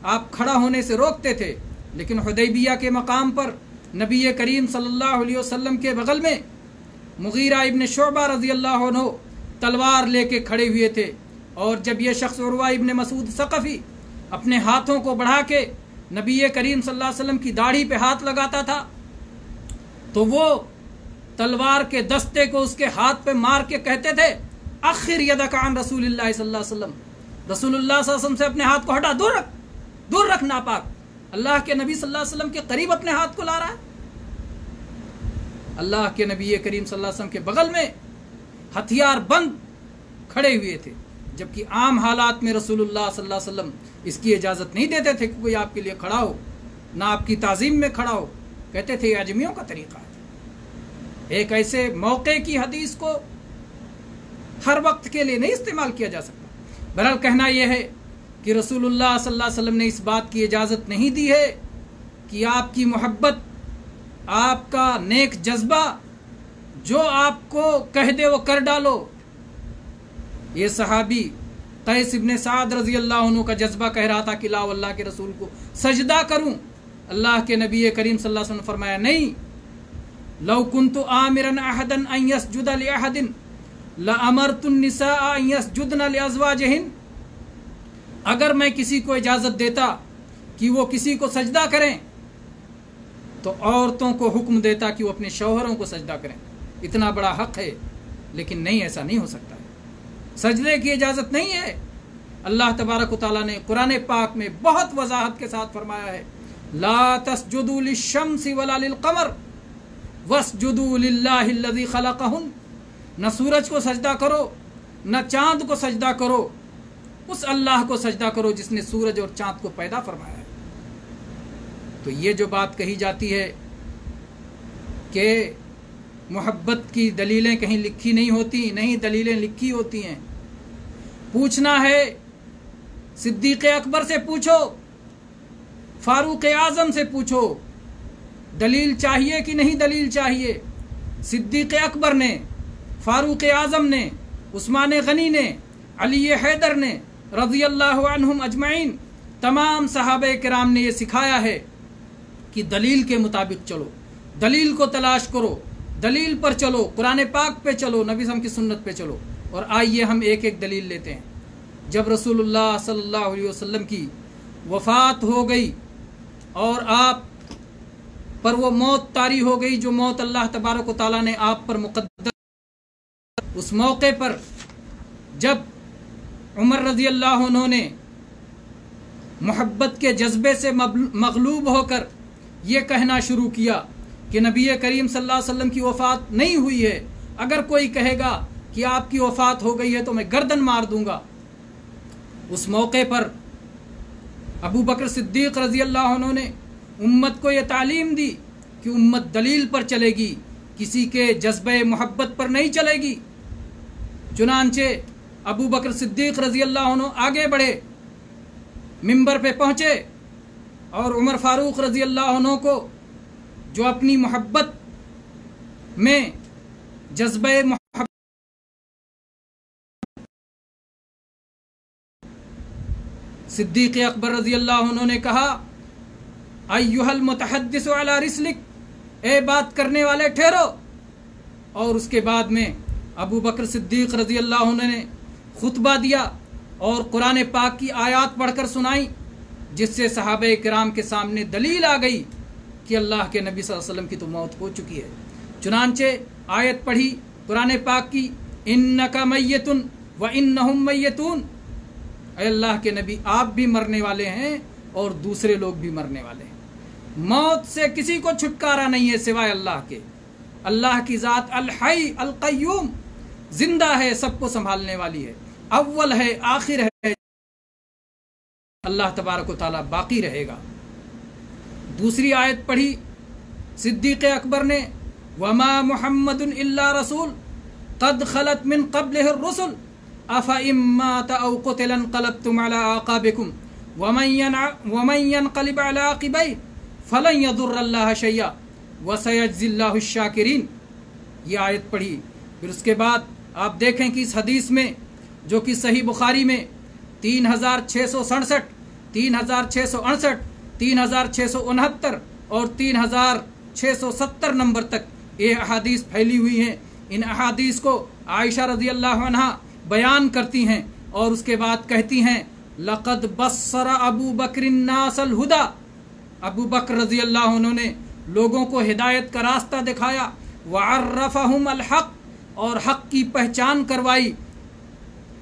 آپ کھڑا ہونے سے روکتے تھے. لیکن حدیبیہ کے مقام پر نبی کریم صلی اللہ علیہ وسلم کے بغل میں مغیرہ ابن شعبہ رضی اللہ عنہ تلوار لے کے کھڑے ہوئے تھے، اور جب یہ شخص عروہ ابن مسعود ثقفی اپنے ہاتھوں کو بڑھا کے نبی کریم صلی اللہ علیہ وسلم کی داڑھی پہ ہاتھ لگاتا تھا تو وہ تلوار کے دستے کو اس کے ہاتھ پہ مار کے کہتے تھے اخر یدک عن رسول اللہ صلی اللہ علیہ وسلم، رسول اللہ صلی اللہ علیہ وسلم سے اپنے ہاتھ کو ہٹا، دور رکھ ناپاک۔ اللہ کے نبی صلی اللہ علیہ وسلم کے قریب اپنے ہاتھ کو لا رہا ہے۔ اللہ کے نبی کریم صلی اللہ علیہ وسلم کے بغل میں ہتھیار بند کھڑے ہوئے تھے، جبکہ عام حالات میں رسول اللہ صلی اللہ علیہ وسلم اس کی اجازت نہیں دیتے تھے کہ کوئی آپ کے لیے کھڑا ہو، نہ آپ کی تعظیم میں کھڑا ہو، کہتے تھے یہ اجمیوں کا طریقہ ہے۔ ایک ایسے موقع کی حدیث کو ہر وقت کے لیے نہیں استعمال کیا جا سکتا۔ بہرحال کہنا یہ ہے کہ رسول اللہ صلی اللہ علیہ وسلم نے اس بات کی اجازت نہیں دی ہے کہ آپ کی محبت، آپ کا نیک جذبہ جو آپ کو کہہ دے وہ کر ڈالو۔ یہ صحابی قیس ابن سعد رضی اللہ عنہ کا جذبہ کہہ رہا تھا کہ لا اللہ کے رسول کو سجدہ کروں، اللہ کے نبی کریم صلی اللہ علیہ وسلم نے فرمایا نہیں، لو کنت آمرا احدا ان يسجد لاحد لامرت النساء ان يسجدن لازواجهن، اگر میں کسی کو اجازت دیتا کہ وہ کسی کو سجدہ کریں تو عورتوں کو حکم دیتا کہ وہ اپنے شوہروں کو سجدہ کریں۔ اتنا بڑا حق ہے، لیکن نہیں، ایسا نہیں ہو سکتا ہے، سجدے کی اجازت نہیں ہے۔ اللہ تبارک و تعالیٰ نے قرآن پاک میں بہت وضاحت کے ساتھ فرمایا ہے لا تسجدوا للشمس ولا للقمر واسجدوا للہ الذی خلقہن، نہ سورج کو سجدہ کرو نہ چاند کو سجدہ کرو، اس اللہ کو سجدہ کرو جس نے سورج اور چاند کو پیدا فرمایا ہے۔ تو یہ جو بات کہی جاتی ہے کہ محبت کی دلیلیں کہیں لکھی نہیں ہوتی، نہیں، دلیلیں لکھی ہوتی ہیں۔ پوچھنا ہے صدیق اکبر سے پوچھو، فاروق اعظم سے پوچھو، دلیل چاہیے کہ نہیں دلیل چاہیے؟ صدیق اکبر نے، فاروق اعظم نے، عثمان غنی نے، علی حیدر نے رضی اللہ عنہم اجمعین، تمام صحابہ کرام نے یہ سکھایا ہے کہ دلیل کے مطابق چلو، دلیل کو تلاش کرو، دلیل پر چلو، قرآن پاک پہ چلو، نبی صلی اللہ علیہ وسلم کی سنت پہ چلو۔ اور آئیے ہم ایک ایک دلیل لیتے ہیں۔ جب رسول اللہ صلی اللہ علیہ وسلم کی وفات ہو گئی اور آپ پر وہ موت طاری ہو گئی جو موت اللہ تبارک و تعالیٰ نے آپ پر مقدر، اس موقع پر جب عمر رضی اللہ عنہ نے محبت کے جذبے سے مغلوب ہو کر یہ کہنا شروع کیا کہ نبی کریم صلی اللہ علیہ وسلم کی وفات نہیں ہوئی ہے، اگر کوئی کہے گا کہ آپ کی وفات ہو گئی ہے تو میں گردن مار دوں گا، اس موقع پر ابو بکر صدیق رضی اللہ عنہ نے امت کو یہ تعلیم دی کہ امت دلیل پر چلے گی، کسی کے جذبہ محبت پر نہیں چلے گی۔ چنانچہ ابو بکر صدیق رضی اللہ عنہ آگے بڑھے، منبر پہ پہنچے اور عمر فاروق رضی اللہ عنہ کو جو اپنی محبت میں جذبہ محبت صدیق اکبر رضی اللہ عنہ نے کہا ایھا المتحدث علی رسلک، اے بات کرنے والے ٹھہرو۔ اور اس کے بعد میں ابو بکر صدیق رضی اللہ عنہ نے خطبہ دیا اور قرآن پاک کی آیات پڑھ کر سنائی، جس سے صحابہ کرام کے سامنے دلیل آ گئی کہ اللہ کے نبی صلی اللہ علیہ وسلم کی تو موت ہو چکی ہے۔ چنانچہ آیت پڑھی قرآن پاک کی انک میت وانہم میتون، اے اللہ کے نبی آپ بھی مرنے والے ہیں اور دوسرے لوگ بھی مرنے والے ہیں۔ موت سے کسی کو چھٹکارا نہیں ہے سوائے اللہ کے۔ اللہ کی ذات الحی القیوم، زندہ ہے، سب کو سنبھالنے والی ہے، اول ہے آخر ہے، اللہ تبارک و تعالیٰ باقی رہے گا۔ دوسری آیت پڑھی صدیق اکبر نے وما محمد الا رسول قد خلت من قبلہ الرسل افئن مات او قتل انقلبتم على اعقابکم ومن ينقلب على عقبیہ فلن يضر اللہ شیئا وسيجزی اللہ الشاکرین۔ یہ آیت پڑھی۔ پھر اس کے بعد آپ دیکھیں کہ اس حدیث میں جو کہ صحیح بخاری میں 3667 3668 3669 اور 3670 نمبر تک یہ احادیث پھیلی ہوئی ہیں۔ ان احادیث کو आयशा रज़ी अल्लाह अन्हा बयान करती हैं और उसके बाद कहती हैं लक़द बस्सर अबू बकर नास अल हुदा, अबू बकर रज़ी अल्लाह अन्हु ने लोगों को हिदायत का रास्ता दिखाया, वअर्रफ़हुम अल हक़, और हक़ की पहचान करवाई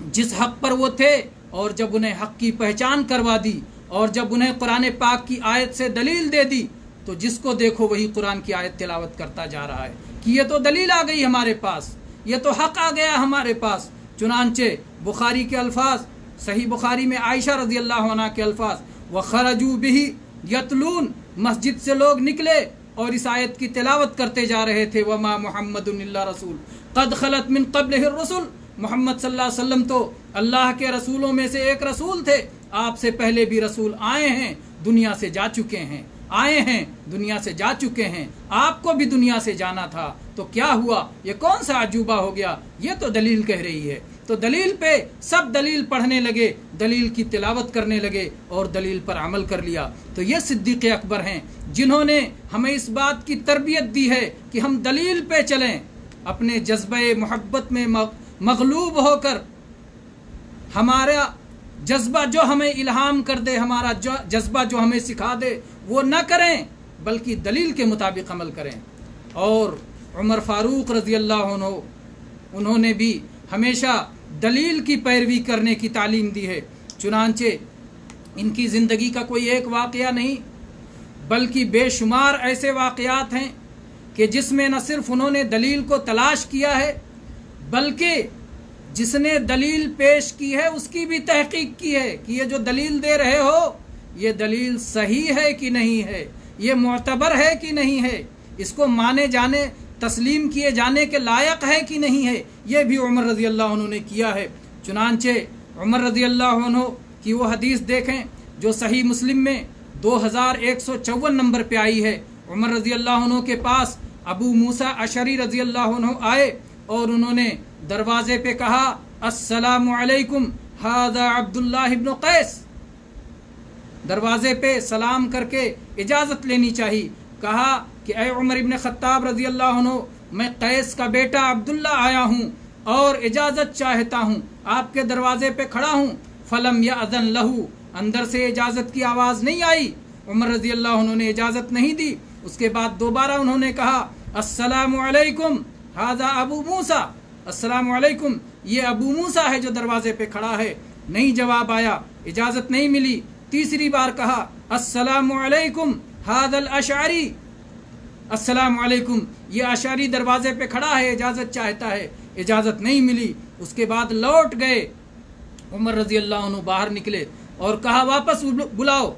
जिस हक़ पर वो थे। और जब उन्हें हक़ की पहचान करवा दी और जब उन्हें कुरान पाक की आयत से दलील दे दी तो जिसको देखो वही कुरान की आयत तिलावत करता जा रहा है कि ये तो दलील आ गई हमारे पास, ये तो हक़ आ गया हमारे पास। चुनांचे बुखारी के अल्फाज, सही बुखारी में आयशा रज़ी अल्लाह अन्हा के अल्फाज, व खरजू बिही यतलून, मस्जिद से लोग निकले और इस आयत की तिलावत करते जा रहे थे, वमा मुहम्मदुन इल्ला रसूल क़द खलत मिन क़ब्लिहि रसूल, मोहम्मद सल्लल्लाहु अलैहि वसल्लम तो अल्लाह के रसूलों में से एक रसूल थे, आपसे पहले भी रसूल आए हैं, दुनिया से जा चुके हैं, आए हैं दुनिया से जा चुके हैं, आपको भी दुनिया से जाना था, तो क्या हुआ, ये कौन सा अजूबा हो गया, ये तो दलील कह रही है। तो दलील पे सब दलील पढ़ने लगे, दलील की तिलावत करने लगे और दलील पर अमल कर लिया। तो ये सिद्दीक़ अकबर हैं जिन्होंने हमें इस बात की तरबियत दी है कि हम दलील पे चलें, अपने जज्बे मोहब्बत में मगलूब होकर हमारा जज्बा जो हमें इल्हाम कर दे, हमारा जज्बा जो हमें सिखा दे वो न करें बल्कि दलील के मुताबिक अमल करें। और उमर फारूक रज़ी अल्लाह अन्हु, उन्होंने भी हमेशा दलील की पैरवी करने की तालीम दी है। चुनांचे इनकी ज़िंदगी का कोई एक वाक़या नहीं बल्कि बेशुमार ऐसे वाक़यात हैं कि जिसमें न सिर्फ उन्होंने दलील को तलाश किया है बल्कि जिसने दलील पेश की है उसकी भी तहकीक की है कि ये जो दलील दे रहे हो ये दलील सही है कि नहीं है, ये मुअतबर है कि नहीं है, इसको माने जाने तस्लीम किए जाने के लायक है कि नहीं है, ये भी उमर रज़ी अल्लाह अन्हु ने किया है। चुनांचे उमर रज़ी अल्लाह अन्हु की वो हदीस देखें जो सही मुस्लिम में 2154 नंबर पे आई है। उमर रज़ी अल्लाह अन्हु के पास अबू मूसा अशरी रज़ी अल्लाह अन्हु आए और उन्होंने दरवाजे पे कहा अस्सलामु अलैकुम हादा अब्दुल्लाह इब्न कैस, दरवाजे पे सलाम करके इजाज़त लेनी चाहिए। कहा कि ऐ उमर इब्न खत्ताब रज़ी अल्लाह अन्हु, मैं कैस का बेटा अब्दुल्ला आया हूँ और इजाज़त चाहता हूँ, आपके दरवाजे पे खड़ा हूँ। फलम यअज़न लहू, अंदर से इजाज़त की आवाज़ नहीं आई, उमर रज़ी अल्लाह अन्हु ने इजाज़त नहीं दी। उसके बाद दोबारा उन्होंने कहा अस्सलामु अलैकुम हाज़ा अबू मूसा, अस्सलामु अलैकुम, ये अबू मूसा है जो दरवाजे पे खड़ा है। नहीं जवाब आया, इजाज़त नहीं मिली। तीसरी बार कहा अस्सलामु अलैकुम हाज़ल अशअरी, अस्सलामु अलैकुम, ये अशअरी दरवाजे पे खड़ा है, इजाज़त चाहता है, इजाज़त नहीं मिली। उसके बाद लौट गए। उमर रज़ी अल्लाह अन्हु बाहर निकले और कहा वापस बुलाओ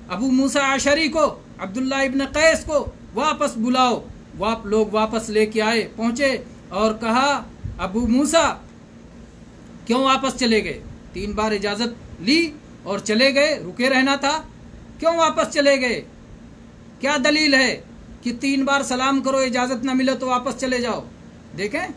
अबू मूसा अशअरी को, अब्दुल्ला इब्न कैस को वापस बुलाओ। लोग वापस लेके आए, पहुँचे और कहा अबू मूसा क्यों वापस चले गए, 3 बार इजाज़त ली और चले गए, रुके रहना था, क्यों वापस चले गए, क्या दलील है कि 3 बार सलाम करो इजाज़त ना मिले तो वापस चले जाओ। देखें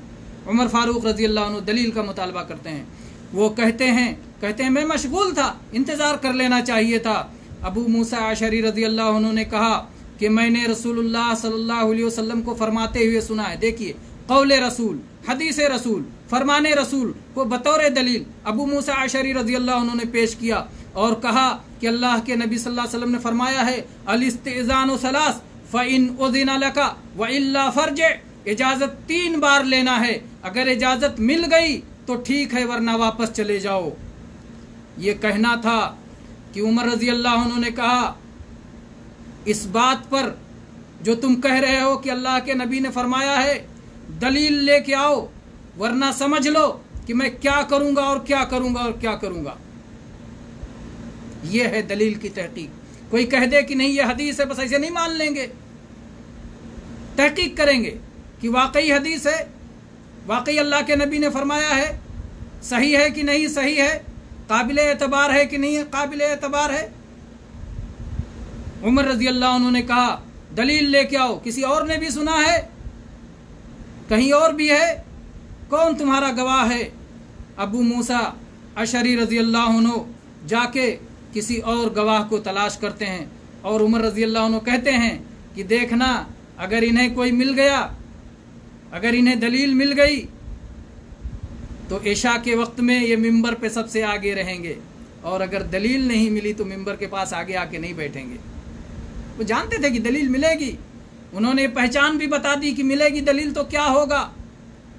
उमर फारूक रज़ी अल्लाह अन्हु दलील का मुतालबा करते हैं। वो कहते हैं मैं मशगूल था, इंतज़ार कर लेना चाहिए था। अबू मूसा अशरी रज़ी अल्लाह अन्हु ने कहा कि मैंने रसूलुल्लाह सल्लल्लाहु अलैहि वसल्लम को फरमाते हुए सुना है। देखिए कौले रसूल, हदीस रसूल, फरमाने रसूल को बतौर दलील अबू मूसा अशरी रज़ी अल्लाह अन्हु ने पेश किया और कहा कि अल्लाह के नबी सल्लल्लाहु अलैहि वसल्लम ने फरमाया है अल-इस्तिज़ानु सलास फ़इन उज़िना लका व इल्ला फर्जे, इजाज़त 3 बार लेना है, अगर इजाज़त मिल गई तो ठीक है वरना वापस चले जाओ। ये कहना था कि उमर रज़ी अल्लाह अन्हु ने कहा इस बात पर जो तुम कह रहे हो कि अल्लाह के नबी ने फरमाया है दलील लेके आओ वरना समझ लो कि मैं क्या करूंगा और क्या करूंगा और क्या करूंगा। ये है दलील की तहकीक। कोई कह दे कि नहीं ये हदीस है, बस ऐसे नहीं मान लेंगे, तहकीक करेंगे कि वाकई हदीस है, वाकई अल्लाह के नबी ने फरमाया है, सही है कि नहीं सही है, काबिल एतबार है कि नहीं काबिल एतबार है। उमर रज़ी अल्लाह अन्हु ने कहा दलील लेके आओ। किसी और ने भी सुना है, कहीं और भी है, कौन तुम्हारा गवाह है? अबू मूसा अशरी रज़ी अल्लाह अन्हु जाके किसी और गवाह को तलाश करते हैं और उमर रज़ी अल्लाह अन्हु कहते हैं कि देखना अगर इन्हें कोई मिल गया, अगर इन्हें दलील मिल गई तो इशा के वक्त में ये मिंबर पे सबसे आगे रहेंगे, और अगर दलील नहीं मिली तो मिंबर के पास आगे आके नहीं बैठेंगे। वो जानते थे कि दलील मिलेगी, उन्होंने पहचान भी बता दी कि मिलेगी दलील तो क्या होगा।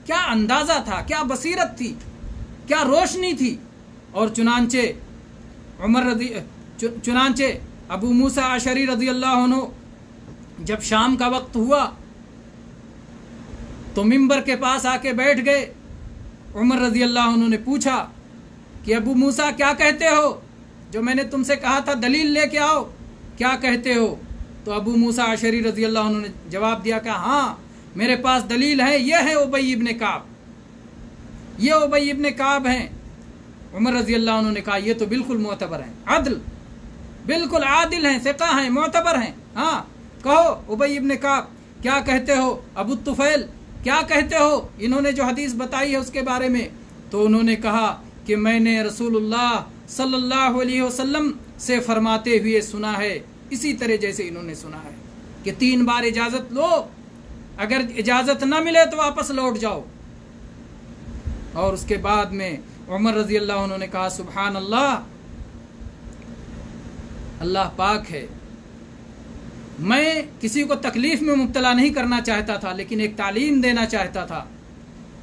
क्या अंदाज़ा था, क्या बसीरत थी, क्या रोशनी थी। और चुनांचे अबू मूसा अशरी रज़ी अल्लाह अन्हु जब शाम का वक्त हुआ तो मिंबर के पास आके बैठ गए। उमर रज़ी अल्लाह अन्हु ने पूछा कि अबू मूसा क्या कहते हो, जो मैंने तुमसे कहा था दलील लेके आओ, क्या कहते हो। तो अबू मूसा अशरी रज़ी अल्लाह अन्हु ने जवाब दिया कि हाँ मेरे पास दलील है, ये है उबई इब्न काब, ये उबई इब्न काब हैं। उमर रज़ी अल्लाह अन्हु ने कहा ये तो बिल्कुल मोतबर हैं, अदल, बिल्कुल आदिल हैं, सिका हैं, मोतबर हैं। हाँ कहो उबई इब्न काब क्या कहते हो, अबू तुफैल क्या कहते हो, इन्होंने जो हदीस बताई है उसके बारे में। तो उन्होंने कहा कि मैंने रसूलुल्लाह सल्लल्लाहु अलैहि वसल्लम से फरमाते हुए सुना है, इसी तरह जैसे इन्होंने सुना है कि 3 बार इजाज़त लो, अगर इजाज़त ना मिले तो वापस लौट जाओ। और उसके बाद में उमर रज़ी अल्लाह अन्हु ने कहा सुभान अल्लाह, अल्लाह पाक है, मैं किसी को तकलीफ में मुब्तला नहीं करना चाहता था, लेकिन एक तालीम देना चाहता था।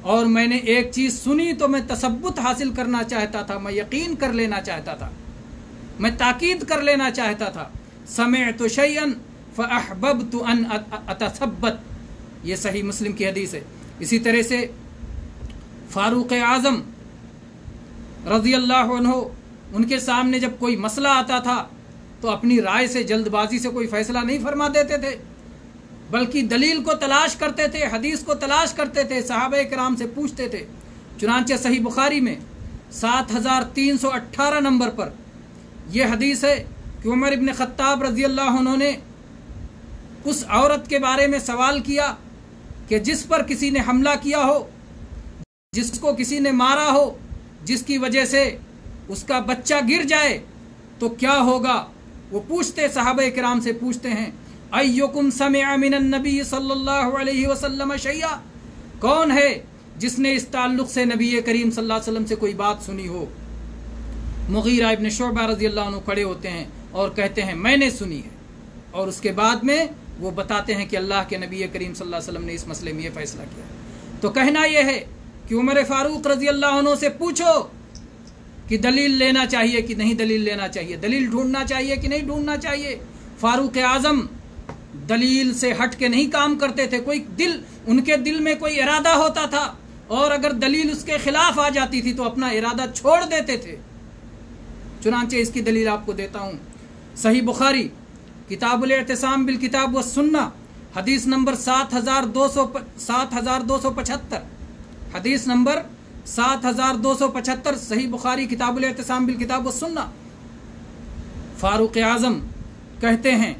और मैंने एक चीज़ सुनी तो मैं तसब्बुत हासिल करना चाहता था, मैं यकीन कर लेना चाहता था, मैं ताकीद कर लेना चाहता था। समिअतु शैअन फअहबब्तु अन अतसब्बत, ये सही मुस्लिम की हदीस है। इसी तरह से फारूक आज़म रज़ी अल्लाह अन्हु, उनके सामने जब कोई मसला आता था तो अपनी राय से जल्दबाजी से कोई फैसला नहीं फरमा देते थे, बल्कि दलील को तलाश करते थे, हदीस को तलाश करते थे, सहाबा किराम से पूछते थे। चुनांचे सही बुखारी में 7318 नंबर पर यह हदीस है कि उमर इब्न खत्ताब रज़ी अल्लाह अन्हु ने उस औरत के बारे में सवाल किया कि जिस पर किसी ने हमला किया हो, जिसको किसी ने मारा हो, जिसकी वजह से उसका बच्चा गिर जाए तो क्या होगा। वो पूछते, सहाबा किराम से पूछते हैं, अय्युकुम समिअ मिनन नबी सल्लल्लाहु अलैहि वसल्लम शैया, कौन है जिसने इस ताल्लुक से नबी करीम सल्लल्लाहु अलैहि वसल्लम से कोई बात सुनी हो। मुगीरा इब्न शुअबा रज़ी अल्लाह अन्हु खड़े होते हैं और कहते हैं मैंने सुनी है। और उसके बाद में वो बताते हैं कि अल्लाह के नबी करीम सल्लल्लाहु अलैहि वसल्लम ने इस मसले में ये फैसला किया। तो कहना यह है कि उमर फारूक रज़ी अल्लाह अन्हु से पूछो कि दलील लेना चाहिए कि नहीं दलील लेना चाहिए, दलील ढूंढना चाहिए कि नहीं ढूंढना चाहिए। फारूक आज़म दलील से हट के नहीं काम करते थे। कोई उनके दिल में कोई इरादा होता था और अगर दलील उसके खिलाफ आ जाती थी तो अपना इरादा छोड़ देते थे। चुनांचे इसकी दलील आपको देता हूँ। सही बुखारी किताबुल इत्तिसाम बिल किताब व सुन्ना हदीस नंबर 7275, हदीस नंबर 7275, सही बुखारी किताबुल इत्तिसाम बिल किताब व सुन्ना। फारूक आज़म कहते हैं,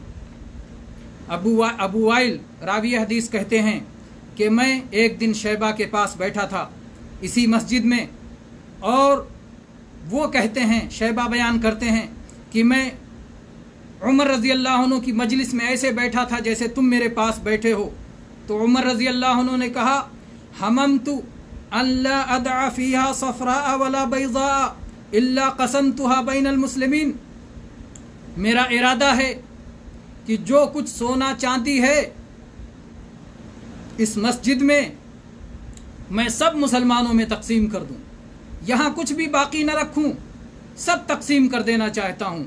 अबू वाइल रावी हदीस कहते हैं कि मैं एक दिन शैबा के पास बैठा था इसी मस्जिद में, और वो कहते हैं, शैबा बयान करते हैं कि मैं उमर रज़ी अल्लाह अन्हु की मजलिस में ऐसे बैठा था जैसे तुम मेरे पास बैठे हो। तो उमर रज़ी अल्लाह अन्हु ने कहा, हममतु अल्ला अदअ फीहा सफरा वला बैज़ा इल्ला क़समतुहा बैनल मुस्लिमीन, मेरा इरादा है कि जो कुछ सोना चांदी है इस मस्जिद में मैं सब मुसलमानों में तकसीम कर दूं, यहाँ कुछ भी बाकी न रखूं, सब तकसीम कर देना चाहता हूँ।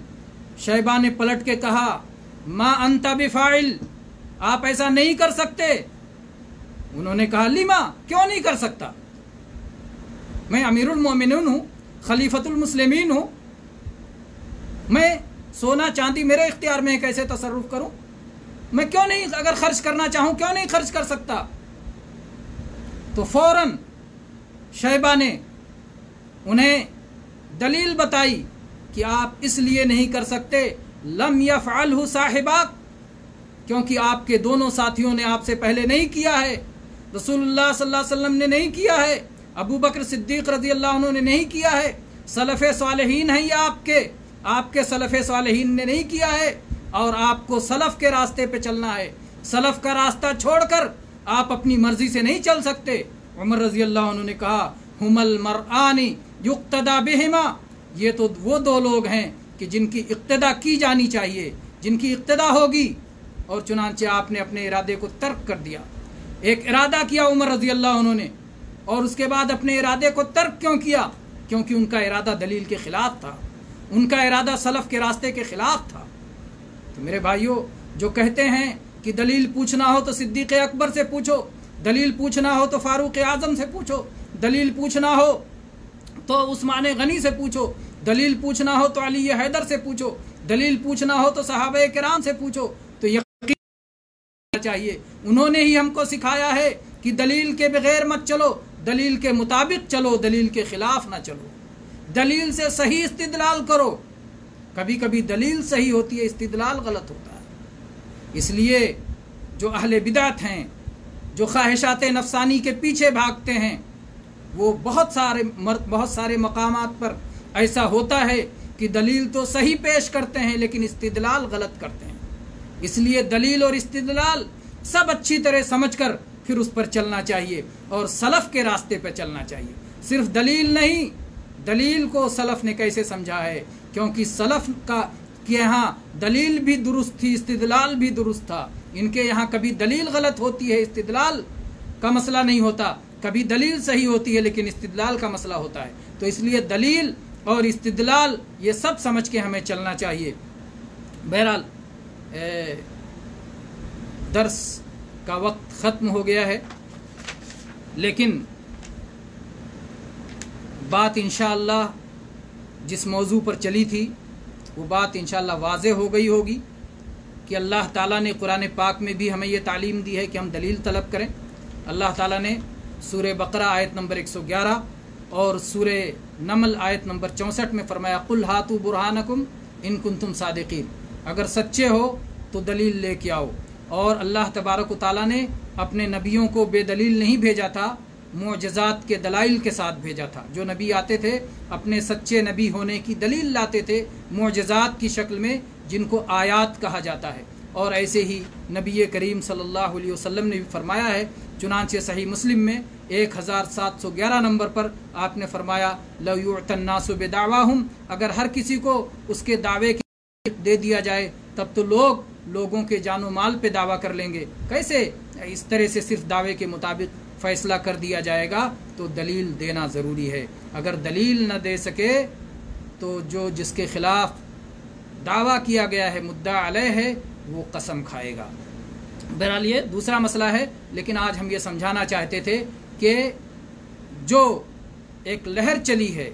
शैबा ने पलट के कहा, मा अंता बिफाइल, आप ऐसा नहीं कर सकते। उन्होंने कहा, लिमा, क्यों नहीं कर सकता, मैं अमीरुल मोमिनीन हूँ, खलीफतुल मुस्लिमीन हूँ, मैं सोना चांदी मेरे इख्तियार में कैसे तसर्रुफ करूं, मैं क्यों नहीं, अगर खर्च करना चाहूं क्यों नहीं खर्च कर सकता। तो फौरन शैबा ने उन्हें दलील बताई कि आप इसलिए नहीं कर सकते, लम यफ़अलहु साहिबाक, क्योंकि आपके दोनों साथियों ने आपसे पहले नहीं किया है, रसूलुल्लाह सल्लल्लाहु अलैहि वसल्लम ने नहीं किया है, अबू बकर सिद्दीक रज़ी अल्लाह अन्हु ने नहीं किया है, सलफ़े सालिहीन हैं ये आपके सलफ़े सालिहीन ने नहीं किया है, और आपको सलफ़ के रास्ते पे चलना है, सलफ़ का रास्ता छोड़कर आप अपनी मर्जी से नहीं चल सकते। उमर रज़ी अल्लाह अन्हु ने कहा, हुमल मरआनी युक्तदा बिहिमा, ये तो वो दो लोग हैं कि जिनकी इक्तदा की जानी चाहिए, जिनकी इक्तदा होगी। और चुनांचे आपने अपने इरादे को तर्क कर दिया। एक इरादा किया उमर रजी अल्लाह अन्हु ने, और उसके बाद अपने इरादे को तर्क क्यों किया? क्योंकि उनका इरादा दलील के खिलाफ था, उनका इरादा सलफ के रास्ते के खिलाफ था। तो मेरे भाइयों, जो कहते हैं कि दलील पूछना हो तो सिद्दीक़ अकबर से पूछो, दलील पूछना हो तो फारूक आज़म से पूछो, दलील पूछना हो तो उस्मान गनी से पूछो, दलील पूछना हो तो अली हैदर से पूछो, दलील पूछना हो तो सहाबे किराम से पूछो, तो यकीन चाहिए उन्होंने ही हमको सिखाया है कि दलील के बगैर मत चलो, दलील के मुताबिक चलो, दलील के खिलाफ ना चलो, दलील से सही इस्तिदलाल करो। कभी कभी दलील सही होती है, इस्तिदलाल गलत होता है। इसलिए जो अहले बिदात हैं, जो ख्वाहिशात नफसानी के पीछे भागते हैं, वो बहुत सारे मकामात पर ऐसा होता है कि दलील तो सही पेश करते हैं लेकिन इस्तिदलाल गलत करते हैं। इसलिए दलील और इस्तिदलाल सब अच्छी तरह समझकर फिर उस पर चलना चाहिए और सलफ के रास्ते पर चलना चाहिए। सिर्फ दलील नहीं, दलील को सलफ ने कैसे समझा है, क्योंकि सलफ के यहाँ दलील भी दुरुस्त थी, इस्तिदलाल भी दुरुस्त था। इनके यहाँ कभी दलील गलत होती है, इस्तिदलाल का मसला नहीं होता, कभी दलील सही होती है लेकिन इस्तिदलाल का मसला होता है। तो इसलिए दलील और इस्तिदलाल ये सब समझ के हमें चलना चाहिए। बहरहाल दर्स का वक्त ख़त्म हो गया है, लेकिन बात इंशाअल्लाह जिस मौजू पर चली थी वो बात इंशाअल्लाह वाज़े हो गई होगी कि अल्लाह ताला ने कुरान पाक में भी हमें ये तालीम दी है कि हम दलील तलब करें। अल्लाह ताला ने सूरे बकरा आयत नंबर 111 और सूरे नमल आयत नंबर 64 में फरमाया, कुल हातू बुरहानकुम इन कुंतुम सादिकीन, अगर सच्चे हो तो दलील लेके आओ। और अल्लाह तबारक व तआला ने अपने नबियों को बेदलील नहीं भेजा था, मुअजिज़ात के दलाइल के साथ भेजा था। जो नबी आते थे अपने सच्चे नबी होने की दलील लाते थे मुअजिज़ात की शक्ल में, जिनको आयात कहा जाता है। और ऐसे ही नबी करीम सल्लल्लाहु अलैहि वसल्लम ने भी फरमाया है, चुनांचे सही मुस्लिम में 1711 नंबर पर आपने फरमाया, लौ युअतन्नासु बिदावाहुम, अगर हर किसी को उसके दावे के दे दिया जाए तब तो लोगों के जानो माल पे दावा कर लेंगे। कैसे? इस तरह से सिर्फ दावे के मुताबिक फैसला कर दिया जाएगा, तो दलील देना ज़रूरी है। अगर दलील न दे सके तो जो जिसके खिलाफ दावा किया गया है, मुद्दा अलैह है, वो कसम खाएगा। बहरहाल ये दूसरा मसला है, लेकिन आज हम ये समझाना चाहते थे कि जो एक लहर चली है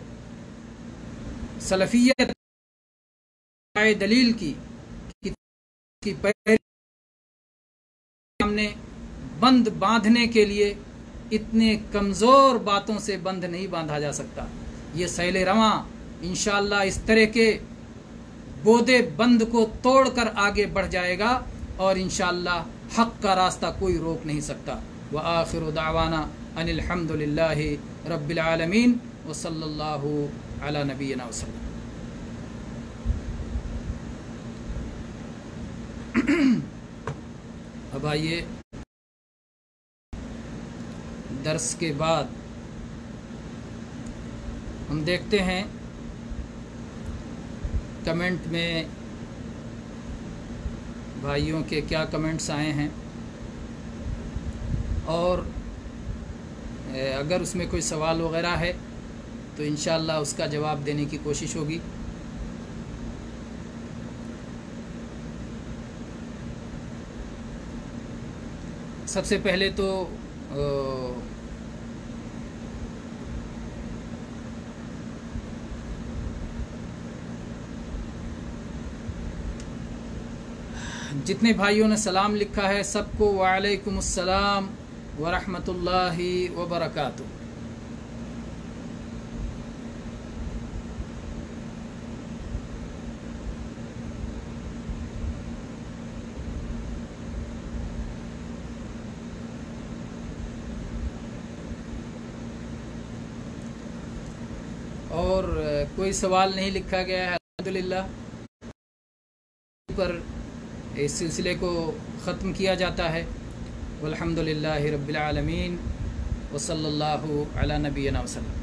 सलफियत दलील की हमने बंद बांधने के लिए इतने कमज़ोर बातों से बंद नहीं बांधा जा सकता। ये सैले रवां इंशाअल्लाह इस तरह के बोदे बंद को तोड़कर आगे बढ़ जाएगा और इंशाअल्लाह हक़ का रास्ता कोई रोक नहीं सकता। व आखिरु दावाना अनिल हम्दुलिल्लाहि रब्बिल आलमीन व सल्लल्लाहु अला नबियना वसल्लम। अब आइए दर्स के बाद हम देखते हैं कमेंट में भाइयों के क्या कमेंट्स आए हैं, और अगर उसमें कोई सवाल वगैरह है तो इंशाअल्लाह उसका जवाब देने की कोशिश होगी। सबसे पहले तो जितने भाइयों ने सलाम लिखा है सबको वालेकुमुस्सलाम व रहमतुल्लाहि व बरकातुहू। और कोई सवाल नहीं लिखा गया है अल्हम्दुलिल्लाह। पर इस सिलसिले को ख़त्म किया जाता है। वल्हम्दुलिल्लाहि रब्बिल आलमीन وصلی اللہ علی نبینا وسلم.